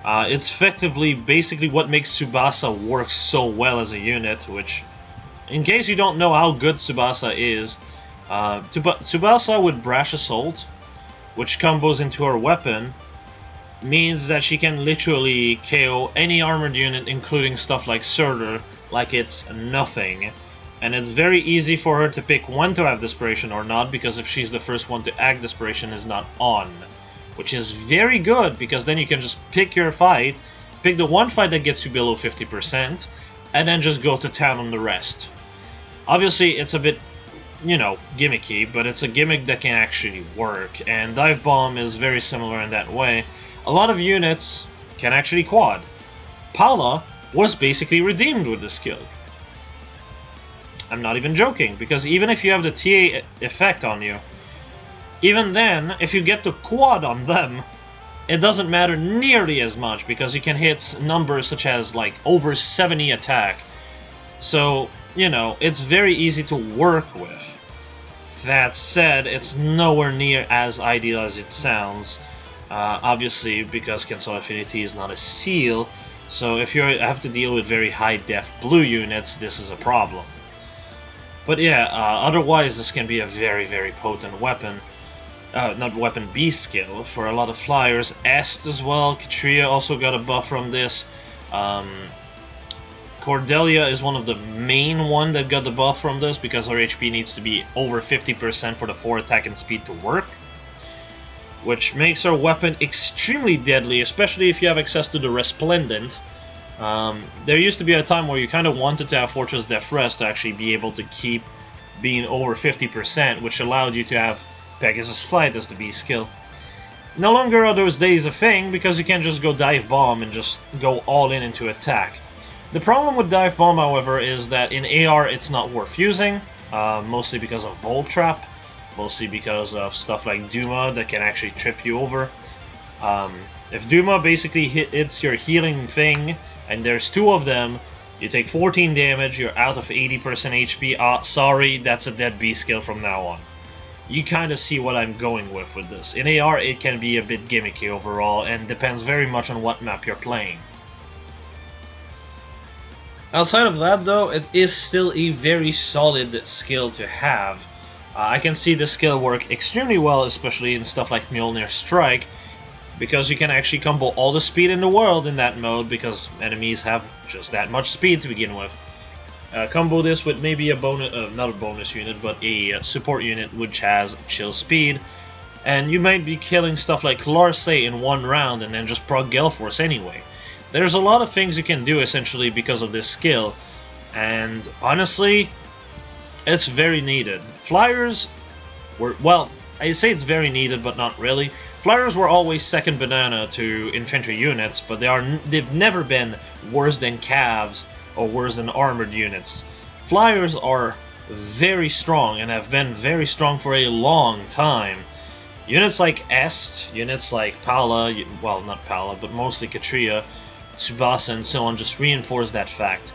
It's effectively basically what makes Tsubasa work so well as a unit, which, in case you don't know how good Tsubasa is, Tsubasa with Brash Assault, which combos into her weapon, means that she can literally KO any armored unit, including stuff like Surtur, like it's nothing. And it's very easy for her to pick when to have Desperation or not, because if she's the first one to act, Desperation is not on. Which is very good, because then you can just pick your fight, pick the one fight that gets you below 50%, and then just go to town on the rest. Obviously, it's a bit, you know, gimmicky, but it's a gimmick that can actually work, and Dive Bomb is very similar in that way. A lot of units can actually quad. Paula was basically redeemed with this skill. I'm not even joking, because even if you have the TA effect on you, Even then, if you get to quad on them, it doesn't matter nearly as much because you can hit numbers such as like over 70 attack. So, you know, it's very easy to work with. That said, it's nowhere near as ideal as it sounds. Obviously, because Cancel Affinity is not a seal, so if you have to deal with very high def blue units, this is a problem. But yeah, otherwise this can be a very, very potent weapon. Not weapon, beast skill for a lot of flyers. Est as well, Katria also got a buff from this. Cordelia is one of the main one that got the buff from this because her HP needs to be over 50% for the 4 attack and speed to work, which makes her weapon extremely deadly, especially if you have access to the Resplendent. There used to be a time where you kind of wanted to have Fortress Death Rest to actually be able to keep being over 50%, which allowed you to have Pegasus Flight as the beast skill. No longer are those days a thing, because you can't just go Dive Bomb and just go all in into attack. The problem with Dive Bomb, however, is that in AR it's not worth using, mostly because of Bolt Trap, mostly because of stuff like Duma that can actually trip you over. If Duma basically hits your healing thing, and there's 2 of them, you take 14 damage, you're out of 80% HP, sorry, that's a dead beast skill from now on. You kind of see what I'm going with this. In AR it can be a bit gimmicky overall, and depends very much on what map you're playing. Outside of that though, it is still a very solid skill to have. I can see the skill work extremely well, especially in stuff like Mjolnir Strike, because you can actually combo all the speed in the world in that mode, because enemies have just that much speed to begin with. Combo this with maybe a bonus, not a bonus unit, but a support unit which has chill speed, and you might be killing stuff like Larse in 1 round and then just proc Gale Force anyway. There's a lot of things you can do essentially because of this skill, and honestly, it's very needed. Flyers were, well, I say it's very needed, but not really. Flyers were always second banana to infantry units, but they've never been worse than Cavs or worse than armored units. Flyers are very strong and have been very strong for a long time. Units like Est, units like Pala, well, not Pala, but mostly Katria, Tsubasa, and so on just reinforce that fact.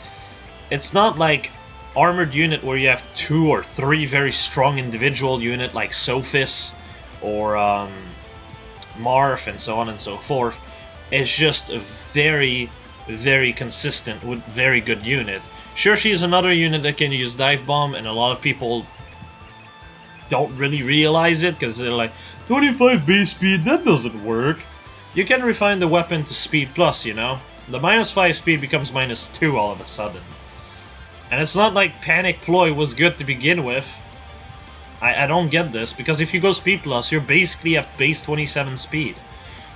It's not like armored unit where you have 2 or 3 very strong individual unit like Sophis or Marth and so on and so forth. It's just a very, very consistent with very good unit. Sure, she's another unit that can use Dive Bomb, and a lot of people don't really realize it because they're like, 25 base speed, that doesn't work. You can refine the weapon to speed plus, you know? The -5 speed becomes -2 all of a sudden. And it's not like Panic Ploy was good to begin with. I don't get this, because if you go speed plus, you're basically at base 27 speed.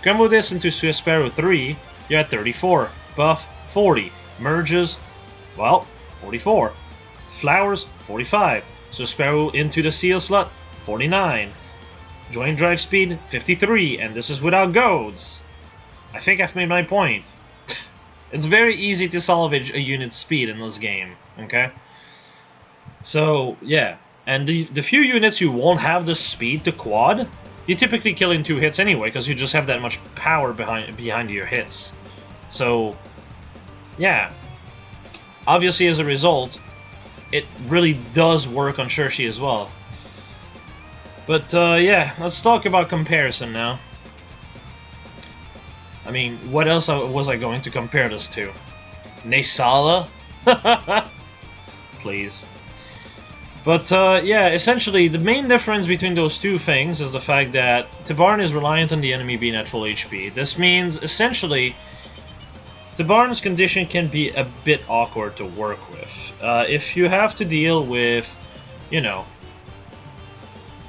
Combo this into Swift Sparrow 3, you're at 34. Buff, 40. Merges, well, 44. Flowers, 45. So Sparrow into the seal slot, 49. Joint drive speed, 53, and this is without goads. I think I've made my point. It's very easy to salvage a unit's speed in this game, okay? So, yeah. And the few units you won't have the speed to quad, you typically kill in 2 hits anyway, because you just have that much power behind your hits. So, yeah. Obviously, as a result, it really does work on Shershi as well. But, yeah, let's talk about comparison now. I mean, what else was I going to compare this to? Nesala? Please. But, yeah, essentially, the main difference between those 2 things is the fact that Tibarn is reliant on the enemy being at full HP. This means, essentially, Tibarn's condition can be a bit awkward to work with. If you have to deal with, you know,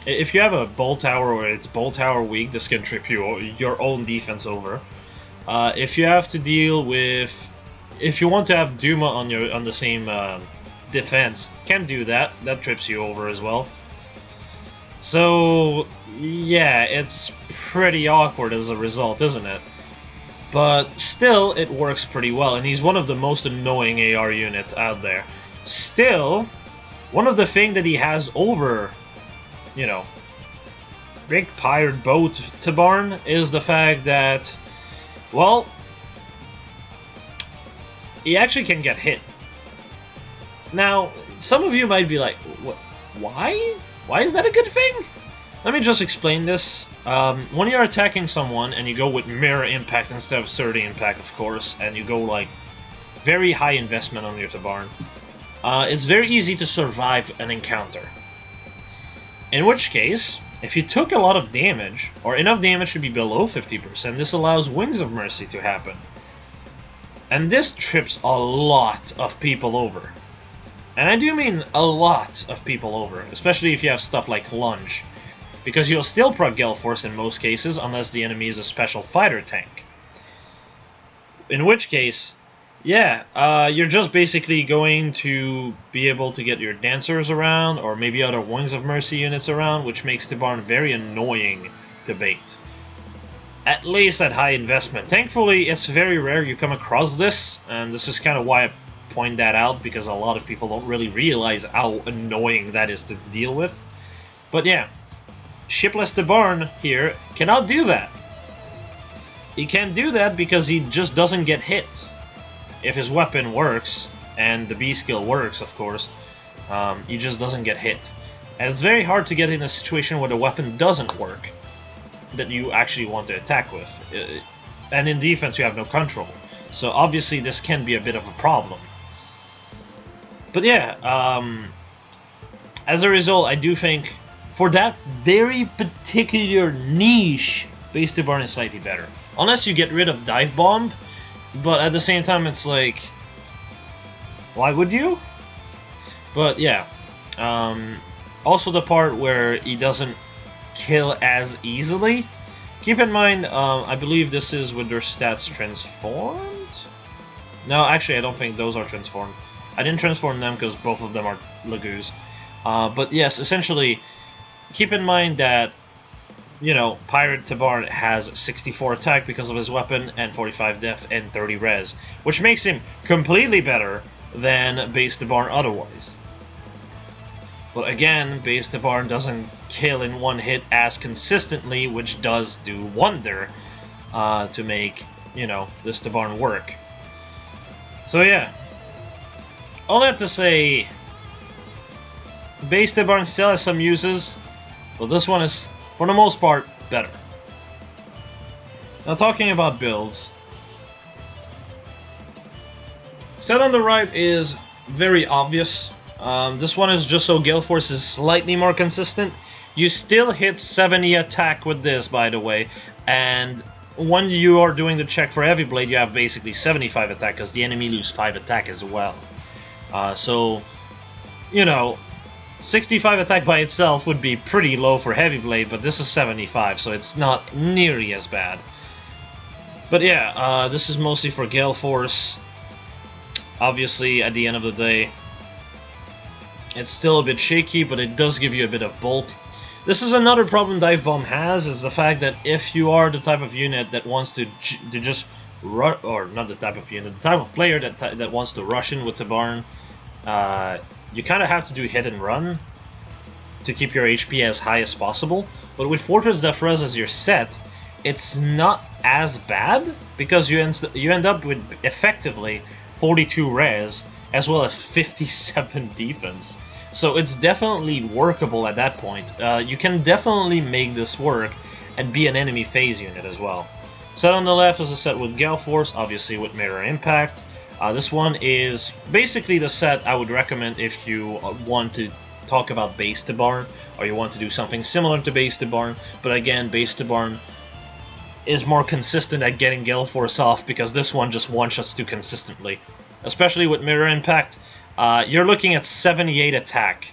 if you have a Bolt Tower or it's Bolt Tower weak, this can trip your own defense over. If you have to deal with, if you want to have Duma on the same defense, can do that. That trips you over as well. So yeah, it's pretty awkward as a result, isn't it? But still, it works pretty well, and he's one of the most annoying AR units out there. Still, one of the things that he has over, you know, big pirate boat to Barn is the fact that, well, he actually can get hit. Now, some of you might be like, what? Why? Why is that a good thing? Let me just explain this. When you're attacking someone and you go with mirror impact instead of sturdy impact, of course, and you go like very high investment on your Tabarn, it's very easy to survive an encounter. In which case, if you took a lot of damage, or enough damage to be below 50%, this allows Wings of Mercy to happen. And this trips a lot of people over. And I do mean a lot of people over, especially if you have stuff like Lunge. Because you'll still proc Gale Force in most cases, unless the enemy is a special fighter tank. In which case, yeah, you're just basically going to be able to get your Dancers around, or maybe other Wings of Mercy units around, which makes Tabarn very annoying to bait. At least at high investment. Thankfully, it's very rare you come across this, and this is kind of why I point that out, because a lot of people don't really realize how annoying that is to deal with. But yeah, Shipless Tabarn here cannot do that. He can't do that because he just doesn't get hit. If his weapon works, and the B skill works, of course, he just doesn't get hit. And it's very hard to get in a situation where the weapon doesn't work, that you actually want to attack with. And in defense, you have no control. So obviously, this can be a bit of a problem. But yeah, as a result, I do think for that very particular niche, Base Tabarn is slightly better. Unless you get rid of Dive Bomb, but at the same time, it's like, why would you? But yeah, also the part where he doesn't kill as easily. Keep in mind, I believe this is with their stats transformed? No, actually, I don't think those are transformed. I didn't transform them because both of them are Lagoos. But yes, essentially, keep in mind that, you know, Pirate Tabarn has 64 attack because of his weapon, and 45 def, and 30 res, which makes him completely better than Base Tabarn otherwise. But again, Base Tabarn doesn't kill in one hit as consistently, which does do wonder to make, you know, this Tabarn work. So yeah, all that to say, Base Tabarn still has some uses, but this one is, for the most part, better. Now talking about builds, set on the right is very obvious. This one is just so Gale Force is slightly more consistent. You still hit 70 attack with this, by the way, and when you are doing the check for Heavy Blade, you have basically 75 attack, because the enemy loses 5 attack as well. So, you know, 65 attack by itself would be pretty low for Heavy Blade, but this is 75, so it's not nearly as bad. But yeah, this is mostly for Gale Force. Obviously, at the end of the day, it's still a bit shaky, but it does give you a bit of bulk. This is another problem Dive Bomb has, is the fact that if you are the type of unit that wants to just rush, or not the type of unit, the type of player that wants to rush in with Tabarn, you kind of have to do hit and run to keep your HP as high as possible. But with Fortress Def Res as your set, it's not as bad, because you end up with effectively 42 res as well as 57 defense. So it's definitely workable at that point. You can definitely make this work and be an enemy phase unit as well. Set on the left is a set with Gale Force, obviously with Mirror Impact. This one is basically the set I would recommend if you want to talk about Base Tabarn, or you want to do something similar to Base Tabarn. But again, Base Tabarn is more consistent at getting Gale Force off, because this one just one-shots too consistently. Especially with Mirror Impact, you're looking at 78 attack.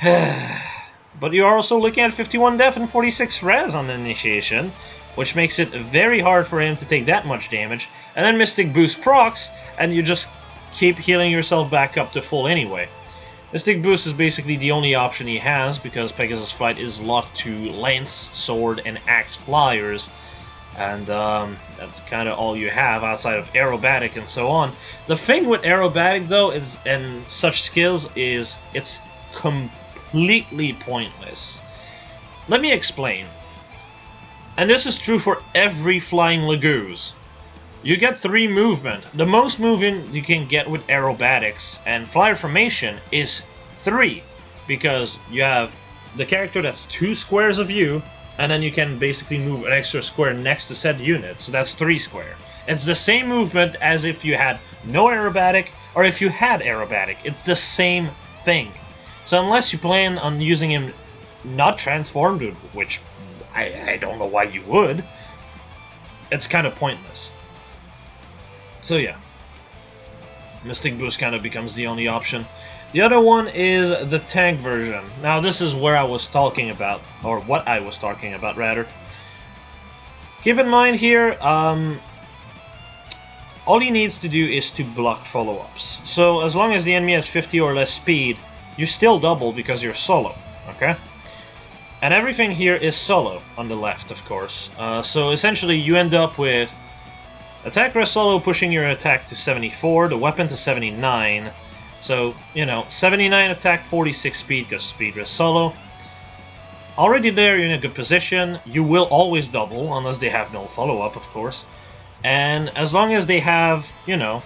But you're also looking at 51 def and 46 res on the initiation, which makes it very hard for him to take that much damage. And then Mystic Boost procs, and you just keep healing yourself back up to full anyway. Mystic Boost is basically the only option he has, because Pegasus Flight is locked to Lance, Sword, and Axe Flyers. And that's kind of all you have outside of Aerobatic and so on. The thing with Aerobatic, though, and such skills is it's completely pointless. let me explain. And this is true for every flying Lagoose. You get 3 movement. The most movement you can get with aerobatics and flyer formation is 3. Because you have the character that's 2 squares of you, and then you can basically move an extra square next to said unit. So that's 3 square. It's the same movement as if you had no aerobatic, or if you had aerobatic. It's the same thing. So unless you plan on using him not transformed, which I don't know why you would, it's kind of pointless. So yeah, Mystic Boost kind of becomes the only option. The other one is the tank version. Now this is where I was talking about, or what I was talking about rather. Keep in mind here, all he needs to do is to block follow-ups. So as long as the enemy has 50 or less speed, you still double because you're solo, okay? And everything here is solo on the left, of course. So essentially you end up with attack rest solo pushing your attack to 74, the weapon to 79. So, you know, 79 attack, 46 speed because speed rest solo. Already there, you're in a good position. You will always double, unless they have no follow-up, of course. And as long as they have, you know,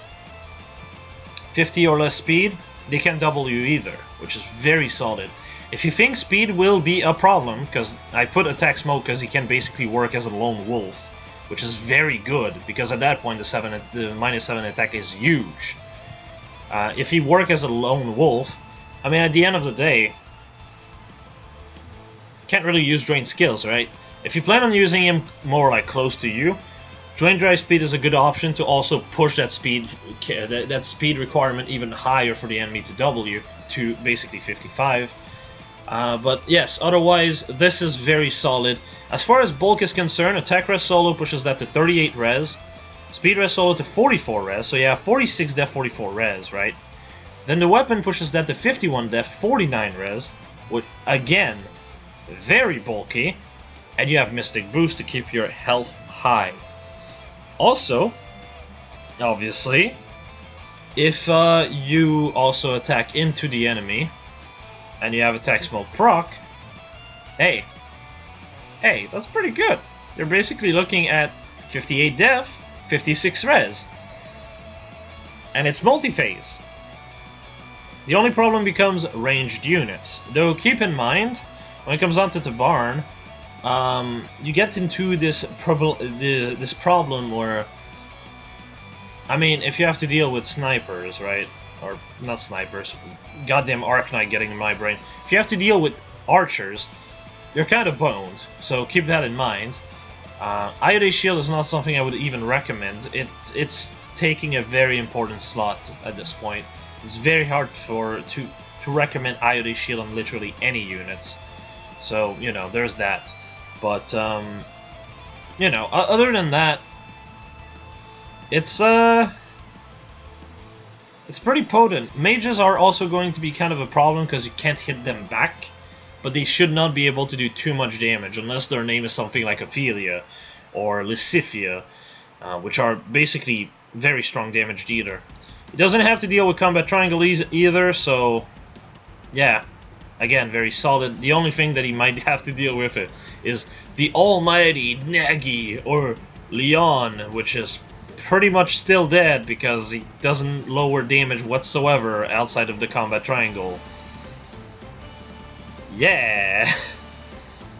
50 or less speed, they can double you either, which is very solid. If you think speed will be a problem, because I put attack smoke because he can basically work as a lone wolf, which is very good, because at that point the -7 attack is huge. If he work as a lone wolf, I mean, at the end of the day, can't really use drain skills, right? If you plan on using him more like close to you, drain drive speed is a good option to also push that speed requirement even higher for the enemy to W to basically 55. But yes, otherwise this is very solid. As far as bulk is concerned, attack res solo pushes that to 38 res, speed res solo to 44 res, so you have 46 def, 44 res, right? Then the weapon pushes that to 51 def, 49 res, which again, very bulky, and you have Mystic Boost to keep your health high. Also, obviously, if you also attack into the enemy, and you have attack smoke proc, hey, that's pretty good. You're basically looking at 58 def, 56 res, and it's multi-phase. The only problem becomes ranged units. Though keep in mind, when it comes onto the barn, you get into this problem where, I mean, if you have to deal with snipers, right? Or not snipers, goddamn Arc Knight getting in my brain. If you have to deal with archers, you're kind of boned, so keep that in mind. Iodate Shield is not something I would even recommend. It's taking a very important slot at this point. It's very hard to recommend Iodate Shield on literally any units. So, you know, there's that. But, you know, other than that, it's pretty potent. Mages are also going to be kind of a problem because you can't hit them back, but they should not be able to do too much damage unless their name is something like Ophelia or Lysithia, which are basically very strong damage dealer. He doesn't have to deal with combat triangle either, so yeah, again, very solid. The only thing that he might have to deal with is the almighty Nagy or Leon, which is pretty much still dead because he doesn't lower damage whatsoever outside of the combat triangle. Yeah.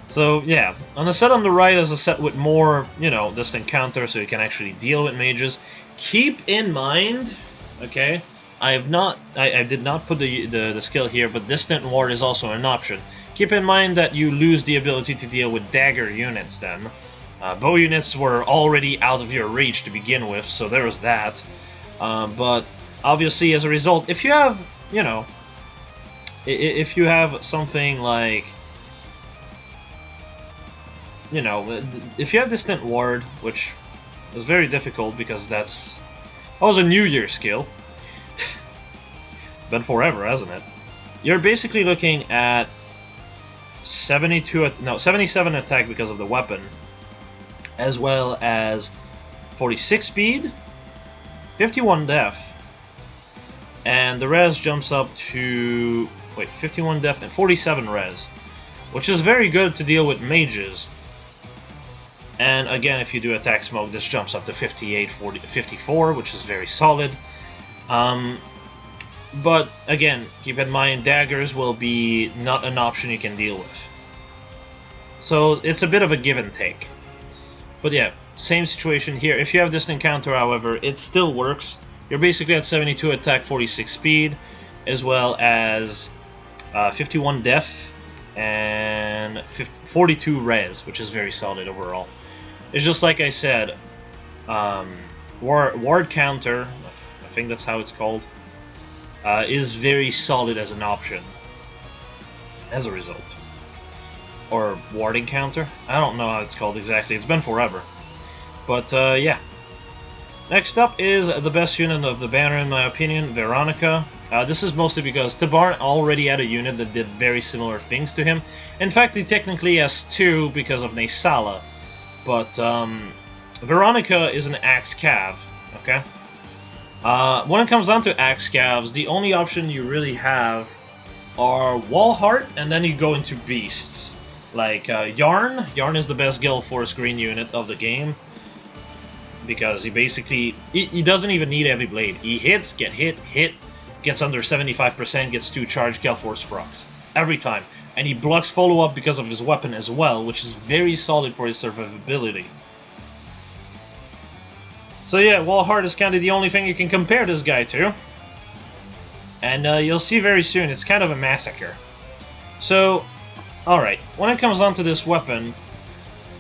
So yeah, on the set on the right is a set with more, you know, distant counter, so you can actually deal with mages. Keep in mind, okay, I did not put the skill here, but distant ward is also an option. Keep in mind that you lose the ability to deal with dagger units then. Bow units were already out of your reach to begin with, so there was that. But obviously, as a result, if you have, you know, if you have something like, you know, if you have distant ward, which is very difficult because that was a New Year skill. Been forever, hasn't it? You're basically looking at 77 attack because of the weapon, as well as 46 speed, 51 def, and the res jumps up to 51 def and 47 res. which is very good to deal with mages. And again, if you do attack smoke, this jumps up to 58, 40, 54, which is very solid. But again, keep in mind, daggers will be not an option you can deal with. So it's a bit of a give and take. But yeah, same situation here. If you have this encounter, however, it still works. You're basically at 72 attack, 46 speed, as well as 51 def and 42 res, which is very solid overall. It's just like I said, ward counter, I think that's how it's called, is very solid as an option as a result. Or warding counter? I don't know how it's called exactly, it's been forever. But yeah. Next up is the best unit of the banner in my opinion, Veronica. This is mostly because Tabarn already had a unit that did very similar things to him. In fact, he technically has two because of Naysala. But Veronica is an Axe Cav, okay? When it comes down to Axe Cavs, the only option you really have are Wall Heart, and then you go into Beasts. Like Yarn. Yarn is the best Gale Force green unit of the game. Because he basically... He doesn't even need Heavy Blade. He hits, hit, gets under 75%, gets 2 charged Gale Force procs. Every time. And he blocks follow-up because of his weapon as well, which is very solid for his survivability. So yeah, Wall Heart is kind of the only thing you can compare this guy to. And you'll see very soon, it's kind of a massacre. So, alright, when it comes down to this weapon,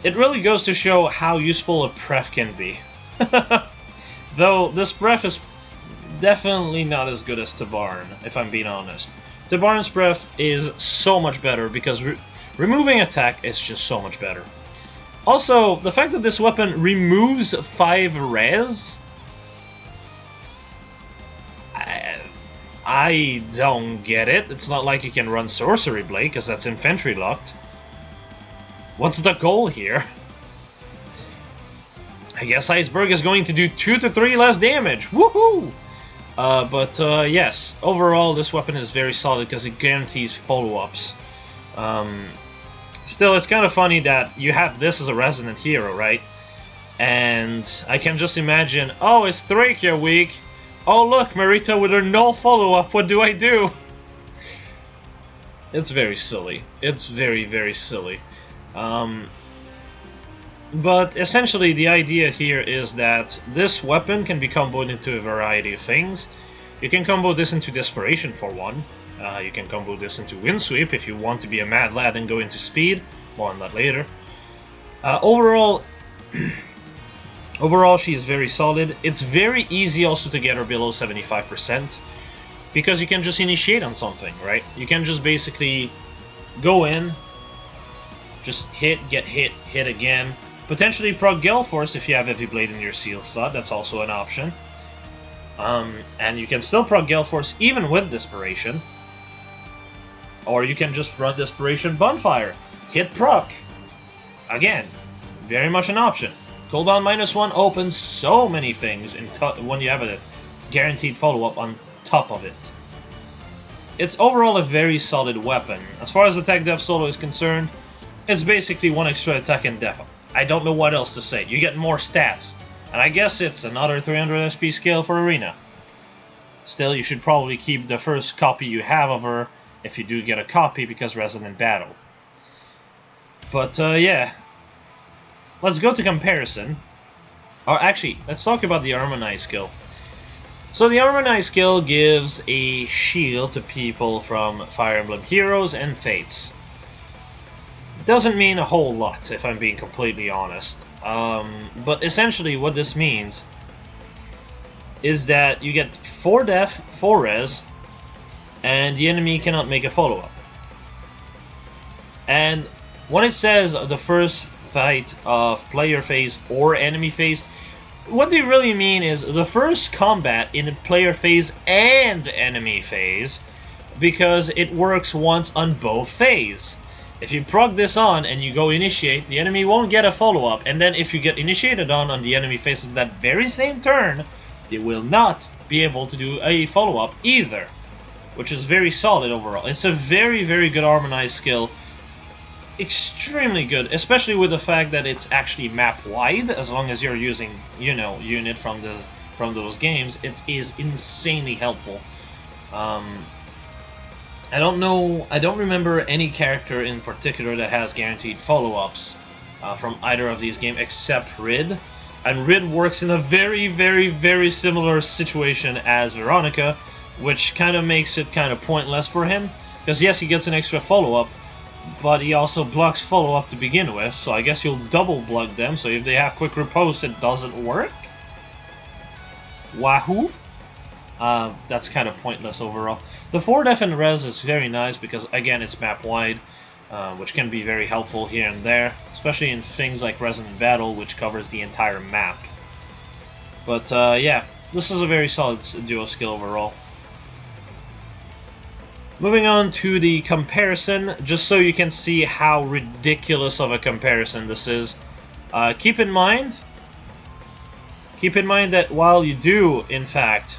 it really goes to show how useful a pref can be. Though, this pref is definitely not as good as Tabarn, if I'm being honest. Tabarn's pref is so much better because removing attack is just so much better. Also, the fact that this weapon removes 5 res... I don't get it. It's not like you can run Sorcery Blade, because that's infantry locked. What's the goal here? I guess Iceberg is going to do 2 to 3 less damage. Woohoo! Yes, overall this weapon is very solid because it guarantees follow-ups. Still, it's kind of funny that you have this as a Resident Hero, right? And I can just imagine, oh, it's Thrakia week. Oh, look, Marita with her no follow-up, what do I do? It's very silly. It's very, very silly. But essentially, the idea here is that this weapon can be comboed into a variety of things. You can combo this into Desperation for one. You can combo this into Windsweep if you want to be a mad lad and go into speed. More on that later. Overall, she is very solid. It's very easy also to get her below 75%. Because you can just initiate on something, right? You can just basically go in, just hit, get hit, hit again. Potentially proc Gale Force if you have Heavy Blade in your seal slot, that's also an option. And you can still proc Gale Force even with Desperation. Or you can just run Desperation Bonfire. Hit proc. Again, very much an option. Cooldown -1 opens so many things when you have a guaranteed follow-up on top of it. It's overall a very solid weapon. As far as attack def solo is concerned, it's basically 1 extra attack and def. I don't know what else to say. You get more stats. And I guess it's another 300 SP scale for Arena. Still, you should probably keep the first copy you have of her if you do get a copy because Resident Battle. But yeah. Let's go to comparison. Or actually, let's talk about the Harmonize skill. So the Harmonize skill gives a shield to people from Fire Emblem Heroes and Fates. Doesn't mean a whole lot, if I'm being completely honest. But essentially what this means is that you get 4 def, 4 res, and the enemy cannot make a follow-up. And when it says the first fight of player phase or enemy phase, what they really mean is the first combat in player phase and enemy phase, because it works once on both phases. If you proc this on and you go initiate, the enemy won't get a follow-up, and then if you get initiated on the enemy phase of that very same turn, they will not be able to do a follow-up either, which is very solid overall. It's a very, very good Harmonized skill. extremely good, especially with the fact that it's actually map wide. As long as you're using, you know, unit from those games, it is insanely helpful. I don't remember any character in particular that has guaranteed follow-ups from either of these games except Rid. And Rid works in a very, very, very similar situation as Veronica, which kind of makes it kind of pointless for him. Because yes, he gets an extra follow-up, but he also blocks follow-up to begin with, so I guess you'll double block them, so if they have quick riposte, it doesn't work? Wahoo! That's kind of pointless overall. The 4 def and res is very nice because, again, it's map-wide, which can be very helpful here and there, especially in things like Resonant Battle, which covers the entire map. But, yeah, this is a very solid duo skill overall. Moving on to the comparison, just so you can see how ridiculous of a comparison this is. Keep in mind that while you do, in fact,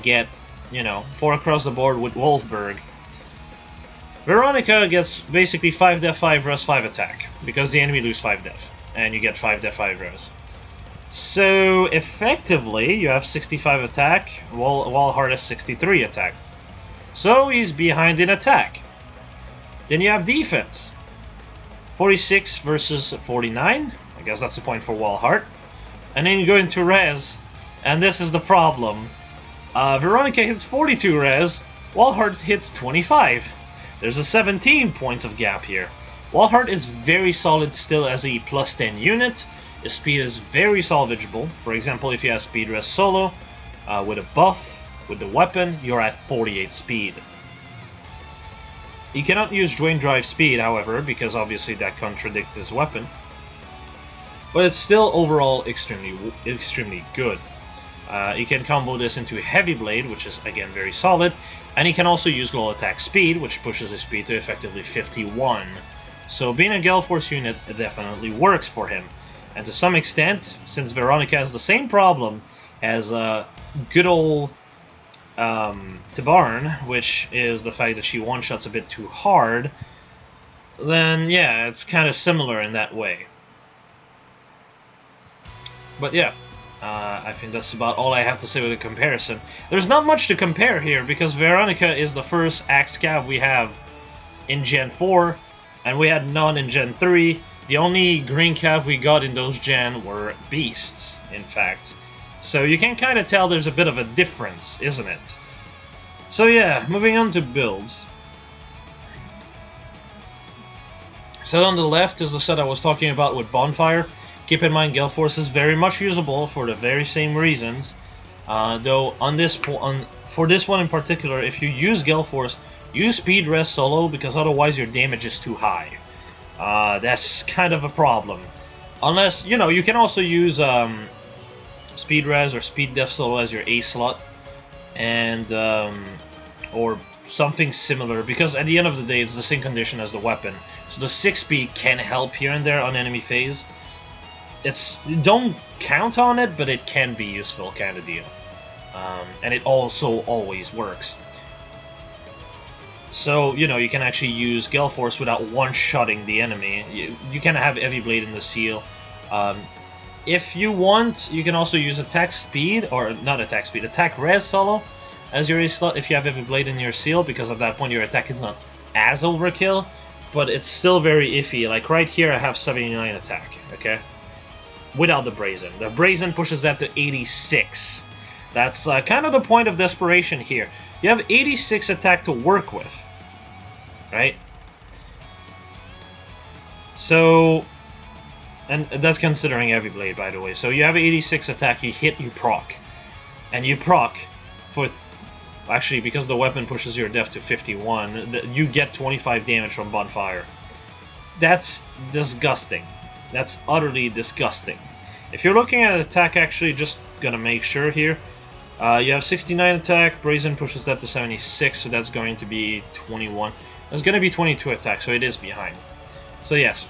get, you know, 4 across the board with Wolfberg, Veronica gets basically 5 def, 5 res, 5 attack, because the enemy lose 5 def, and you get 5 def, 5 res. So, effectively, you have 65 attack, while Hart has 63 attack. So he's behind in attack. Then you have defense. 46 versus 49. I guess that's the point for Walhart. And then you go into res, and this is the problem. Veronica hits 42 res, Walhart hits 25. There's a 17 points of gap here. Walhart is very solid still as a plus 10 unit. His speed is very salvageable. For example, if you have speed res solo, with a buff, with the weapon, you're at 48 speed. He cannot use Drain Drive speed, however, because obviously that contradicts his weapon. But it's still overall extremely good. He can combo this into Heavy Blade, which is again very solid, and he can also use Glow Attack Speed, which pushes his speed to effectively 51. So being a Gale Force unit definitely works for him. And to some extent, since Veronica has the same problem as good old Tabarn, which is the fact that she one-shots a bit too hard, then yeah, it's kind of similar in that way. But yeah, I think that's about all I have to say with the comparison. There's not much to compare here, because Veronica is the first Axe Cav we have in Gen 4, and we had none in Gen 3. The only green Cav we got in those Gen were Beasts, in fact. So you can kind of tell there's a bit of a difference, isn't it? So yeah, moving on to builds. Set on the left is the set I was talking about with Bonfire. Keep in mind, Gale Force is very much usable for the very same reasons. Though for this one in particular, if you use Gale Force, use Speed Res solo, because otherwise your damage is too high. That's kind of a problem. Unless, you know, you can also use Speed Res or Speed Def solo as your A slot, and or something similar, because at the end of the day it's the same condition as the weapon. So the 6 speed can help here and there on enemy phase. Don't count on it, but it can be useful, kind of deal. And it also always works. So, you know, you can actually use Gale Force without one-shotting the enemy. You can have Heavy Blade in the seal. If you want, you can also use Attack Speed, or not Attack Speed, Attack Res solo as your A slot if you have Heavy Blade in your seal, because at that point your attack is not as overkill, but it's still very iffy. Like right here I have 79 attack, okay? Without the Brazen. The Brazen pushes that to 86. That's kind of the point of desperation here. You have 86 attack to work with, right? So, and that's considering Heavy Blade, by the way. So you have 86 attack, you hit, you proc. And you proc for... Actually, because the weapon pushes your def to 51, you get 25 damage from Bonfire. That's disgusting. That's utterly disgusting. If you're looking at attack, actually, just gonna make sure here. You have 69 attack, Brazen pushes that to 76, so that's going to be 21. That's going to be 22 attack, so it is behind. So yes,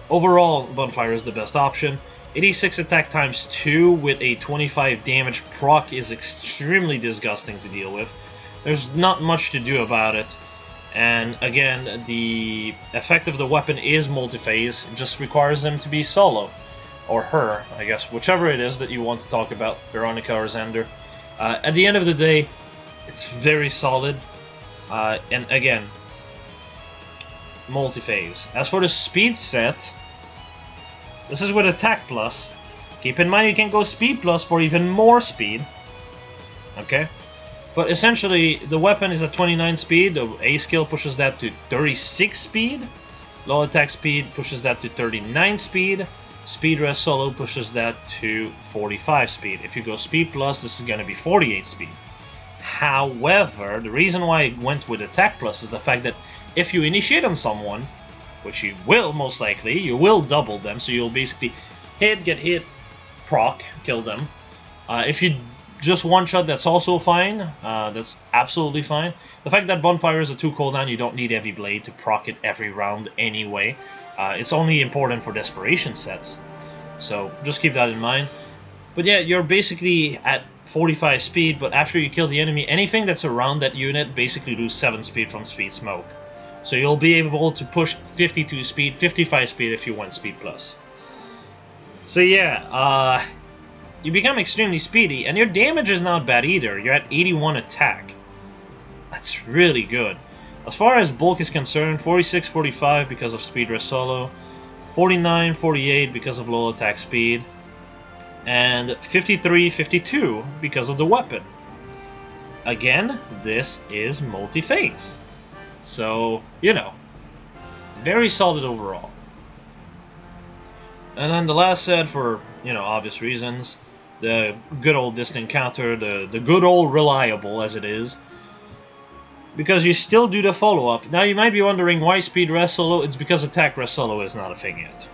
overall, Bonfire is the best option. 86 attack times 2 with a 25 damage proc is extremely disgusting to deal with. There's not much to do about it. And again, the effect of the weapon is multi-phase, it just requires them to be solo. Or her, I guess, whichever it is that you want to talk about, Veronica or Xander. At the end of the day, it's very solid. And again, multi-phase. As for the speed set, this is with attack plus. Keep in mind you can go speed plus for even more speed. Okay? But essentially, the weapon is at 29 speed, the A skill pushes that to 36 speed, low attack speed pushes that to 39 speed, speed rest solo pushes that to 45 speed. If you go speed plus, this is going to be 48 speed. However, the reason why I went with attack plus is the fact that if you initiate on someone, which you will most likely, you will double them, so you'll basically hit, get hit, proc, kill them. If you just one shot, that's also fine. That's absolutely fine. The fact that Bonfire is a 2 cooldown, you don't need Heavy Blade to proc it every round anyway. It's only important for desperation sets. So just keep that in mind. But yeah, you're basically at 45 speed, but after you kill the enemy, anything that's around that unit basically lose 7 speed from Speed Smoke. So you'll be able to push 52 speed, 55 speed if you want speed plus. So yeah, you become extremely speedy, and your damage is not bad either. You're at 81 attack. That's really good. As far as bulk is concerned, 46, 45 because of speed rest solo, 49, 48 because of low attack speed, and 53, 52 because of the weapon. Again, this is multi-phase. So, you know, very solid overall. And then the last set, for, you know, obvious reasons, the good old distant counter, the good old reliable as it is, because you still do the follow-up. Now you might be wondering why speed rest solo. It's because attack rest solo is not a thing yet.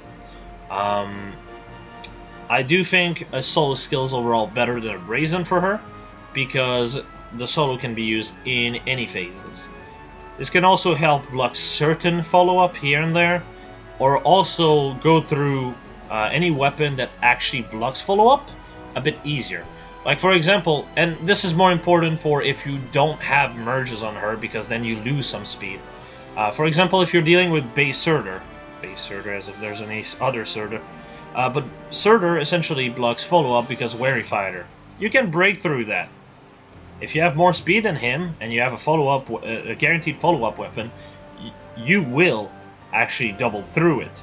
I do think a solo skill is overall better than a brazen for her, because the solo can be used in any phases. This can also help block certain follow-up here and there, or also go through any weapon that actually blocks follow-up a bit easier. Like for example, and this is more important for if you don't have merges on her, because then you lose some speed. For example, if you're dealing with base Surtur as if there's any other Surtur, but Surtur essentially blocks follow-up because Wary Fighter. You can break through that. If you have more speed than him, and you have a follow-up, a guaranteed follow-up weapon, you will actually double through it.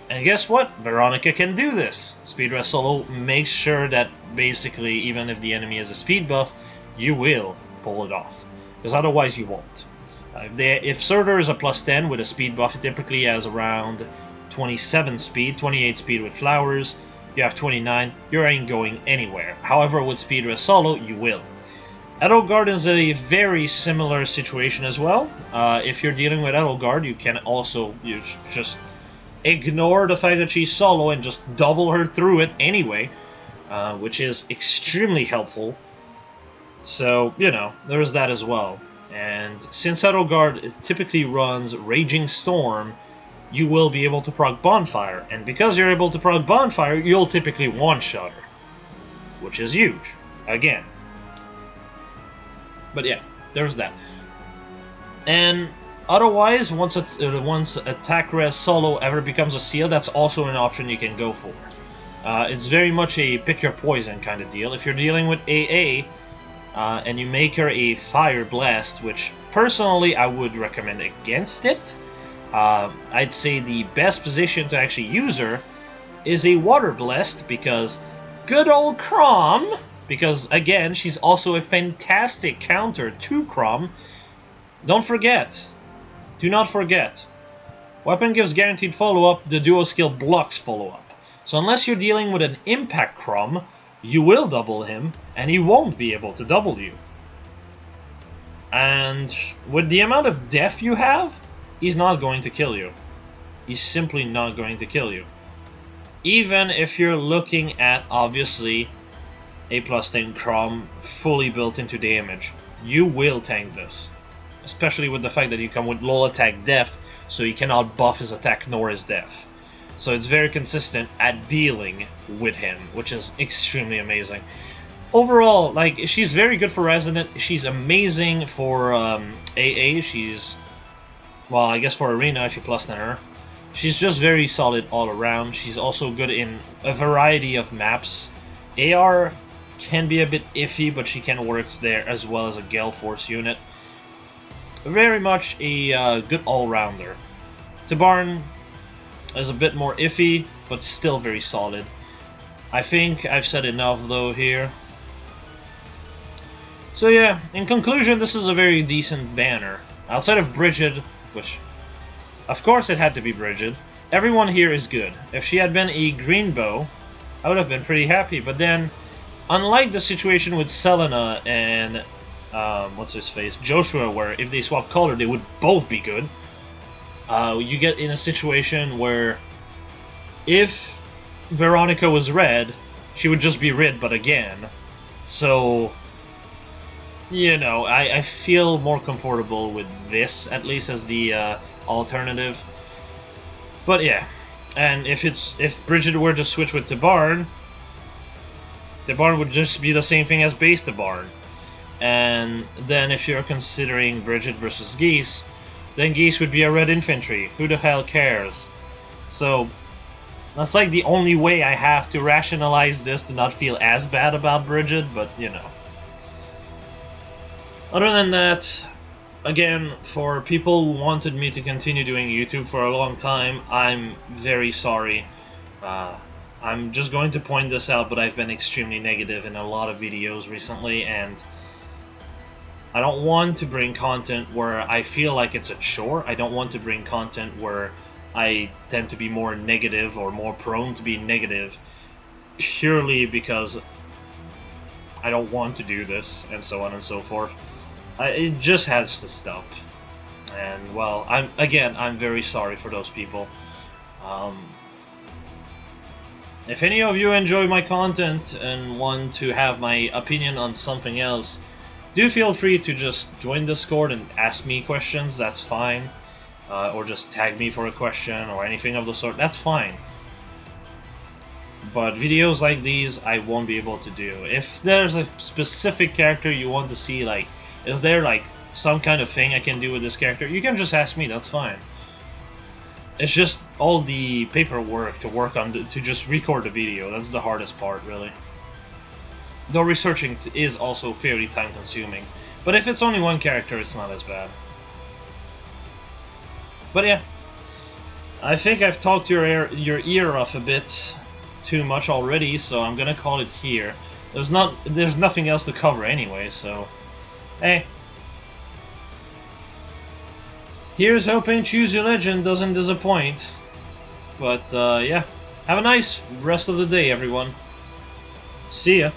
And guess what? Veronica can do this. Speed rest solo makes sure that basically, even if the enemy has a speed buff, you will pull it off. Because otherwise you won't. If Surtur is a plus 10 with a speed buff, it typically has around 27 speed, 28 speed with flowers. You have 29, you ain't going anywhere. However, with speed rest solo, you will. Edelgard is a very similar situation as well. If you're dealing with Edelgard, you can also just ignore the fact that she's solo and just double her through it anyway, which is extremely helpful. So, you know, there's that as well. And since Edelgard typically runs Raging Storm, you will be able to proc Bonfire. And because you're able to proc Bonfire, you'll typically one-shot her, which is huge. Again. But yeah, there's that. And otherwise, once attack rest solo ever becomes a seal, that's also an option you can go for. It's very much a pick your poison kind of deal. If you're dealing with AA, and you make her a fire blast, which personally I would recommend against it, I'd say the best position to actually use her is a water blast, because good old Chrom, because again, she's also a fantastic counter to Chrom. Don't forget. Do not forget. Weapon gives guaranteed follow-up, the duo skill blocks follow-up. So unless you're dealing with an impact Chrom, you will double him, and he won't be able to double you. And with the amount of def you have, he's not going to kill you. He's simply not going to kill you. Even if you're looking at, obviously, a plus 10 Chrom fully built into damage, you will tank this. Especially with the fact that you come with low attack def, so you cannot buff his attack nor his def. So it's very consistent at dealing with him, which is extremely amazing. overall, like, she's very good for Resident. She's amazing for AA. She's, well, I guess for Arena if you plus than her. She's just very solid all around. She's also good in a variety of maps. AR can be a bit iffy, but she can work there as well as a Gale Force unit. Very much a good all-rounder. Tabarn is a bit more iffy, but still very solid. I think I've said enough though here. So yeah, in conclusion, this is a very decent banner. Outside of Bridgette, which, of course it had to be Bridgette, everyone here is good. If she had been a green bow, I would have been pretty happy, but then, unlike the situation with Selena and, what's his face, Joshua, where if they swap color, they would both be good, you get in a situation where if Veronica was red, she would just be red, but again. So, you know, I feel more comfortable with this, at least as the alternative. But yeah, and if Bridgette were to switch with Tabarn would just be the same thing as base Tabarn. And then if you're considering Bridgette versus Geese, then Geese would be a red infantry. Who the hell cares? So that's like the only way I have to rationalize this to not feel as bad about Bridgette, but you know. Other than that, again, for people who wanted me to continue doing YouTube for a long time, I'm very sorry. I'm just going to point this out, but I've been extremely negative in a lot of videos recently, and I don't want to bring content where I feel like it's a chore. I don't want to bring content where I tend to be more negative or more prone to be negative purely because I don't want to do this, and so on and so forth. It just has to stop. And, well, I'm very sorry for those people. If any of you enjoy my content and want to have my opinion on something else, do feel free to just join Discord and ask me questions, that's fine. Or just tag me for a question or anything of the sort, that's fine. But videos like these, I won't be able to do. If there's a specific character you want to see, like, is there like some kind of thing I can do with this character, you can just ask me, that's fine. It's just all the paperwork to work on, to just record the video, that's the hardest part, really. Though researching is also fairly time consuming. But if it's only one character, it's not as bad. But yeah, I think I've talked your ear off a bit too much already, so I'm gonna call it here. There's nothing else to cover anyway, so hey. Here's hoping Choose Your Legend doesn't disappoint. But yeah, have a nice rest of the day, everyone. See ya.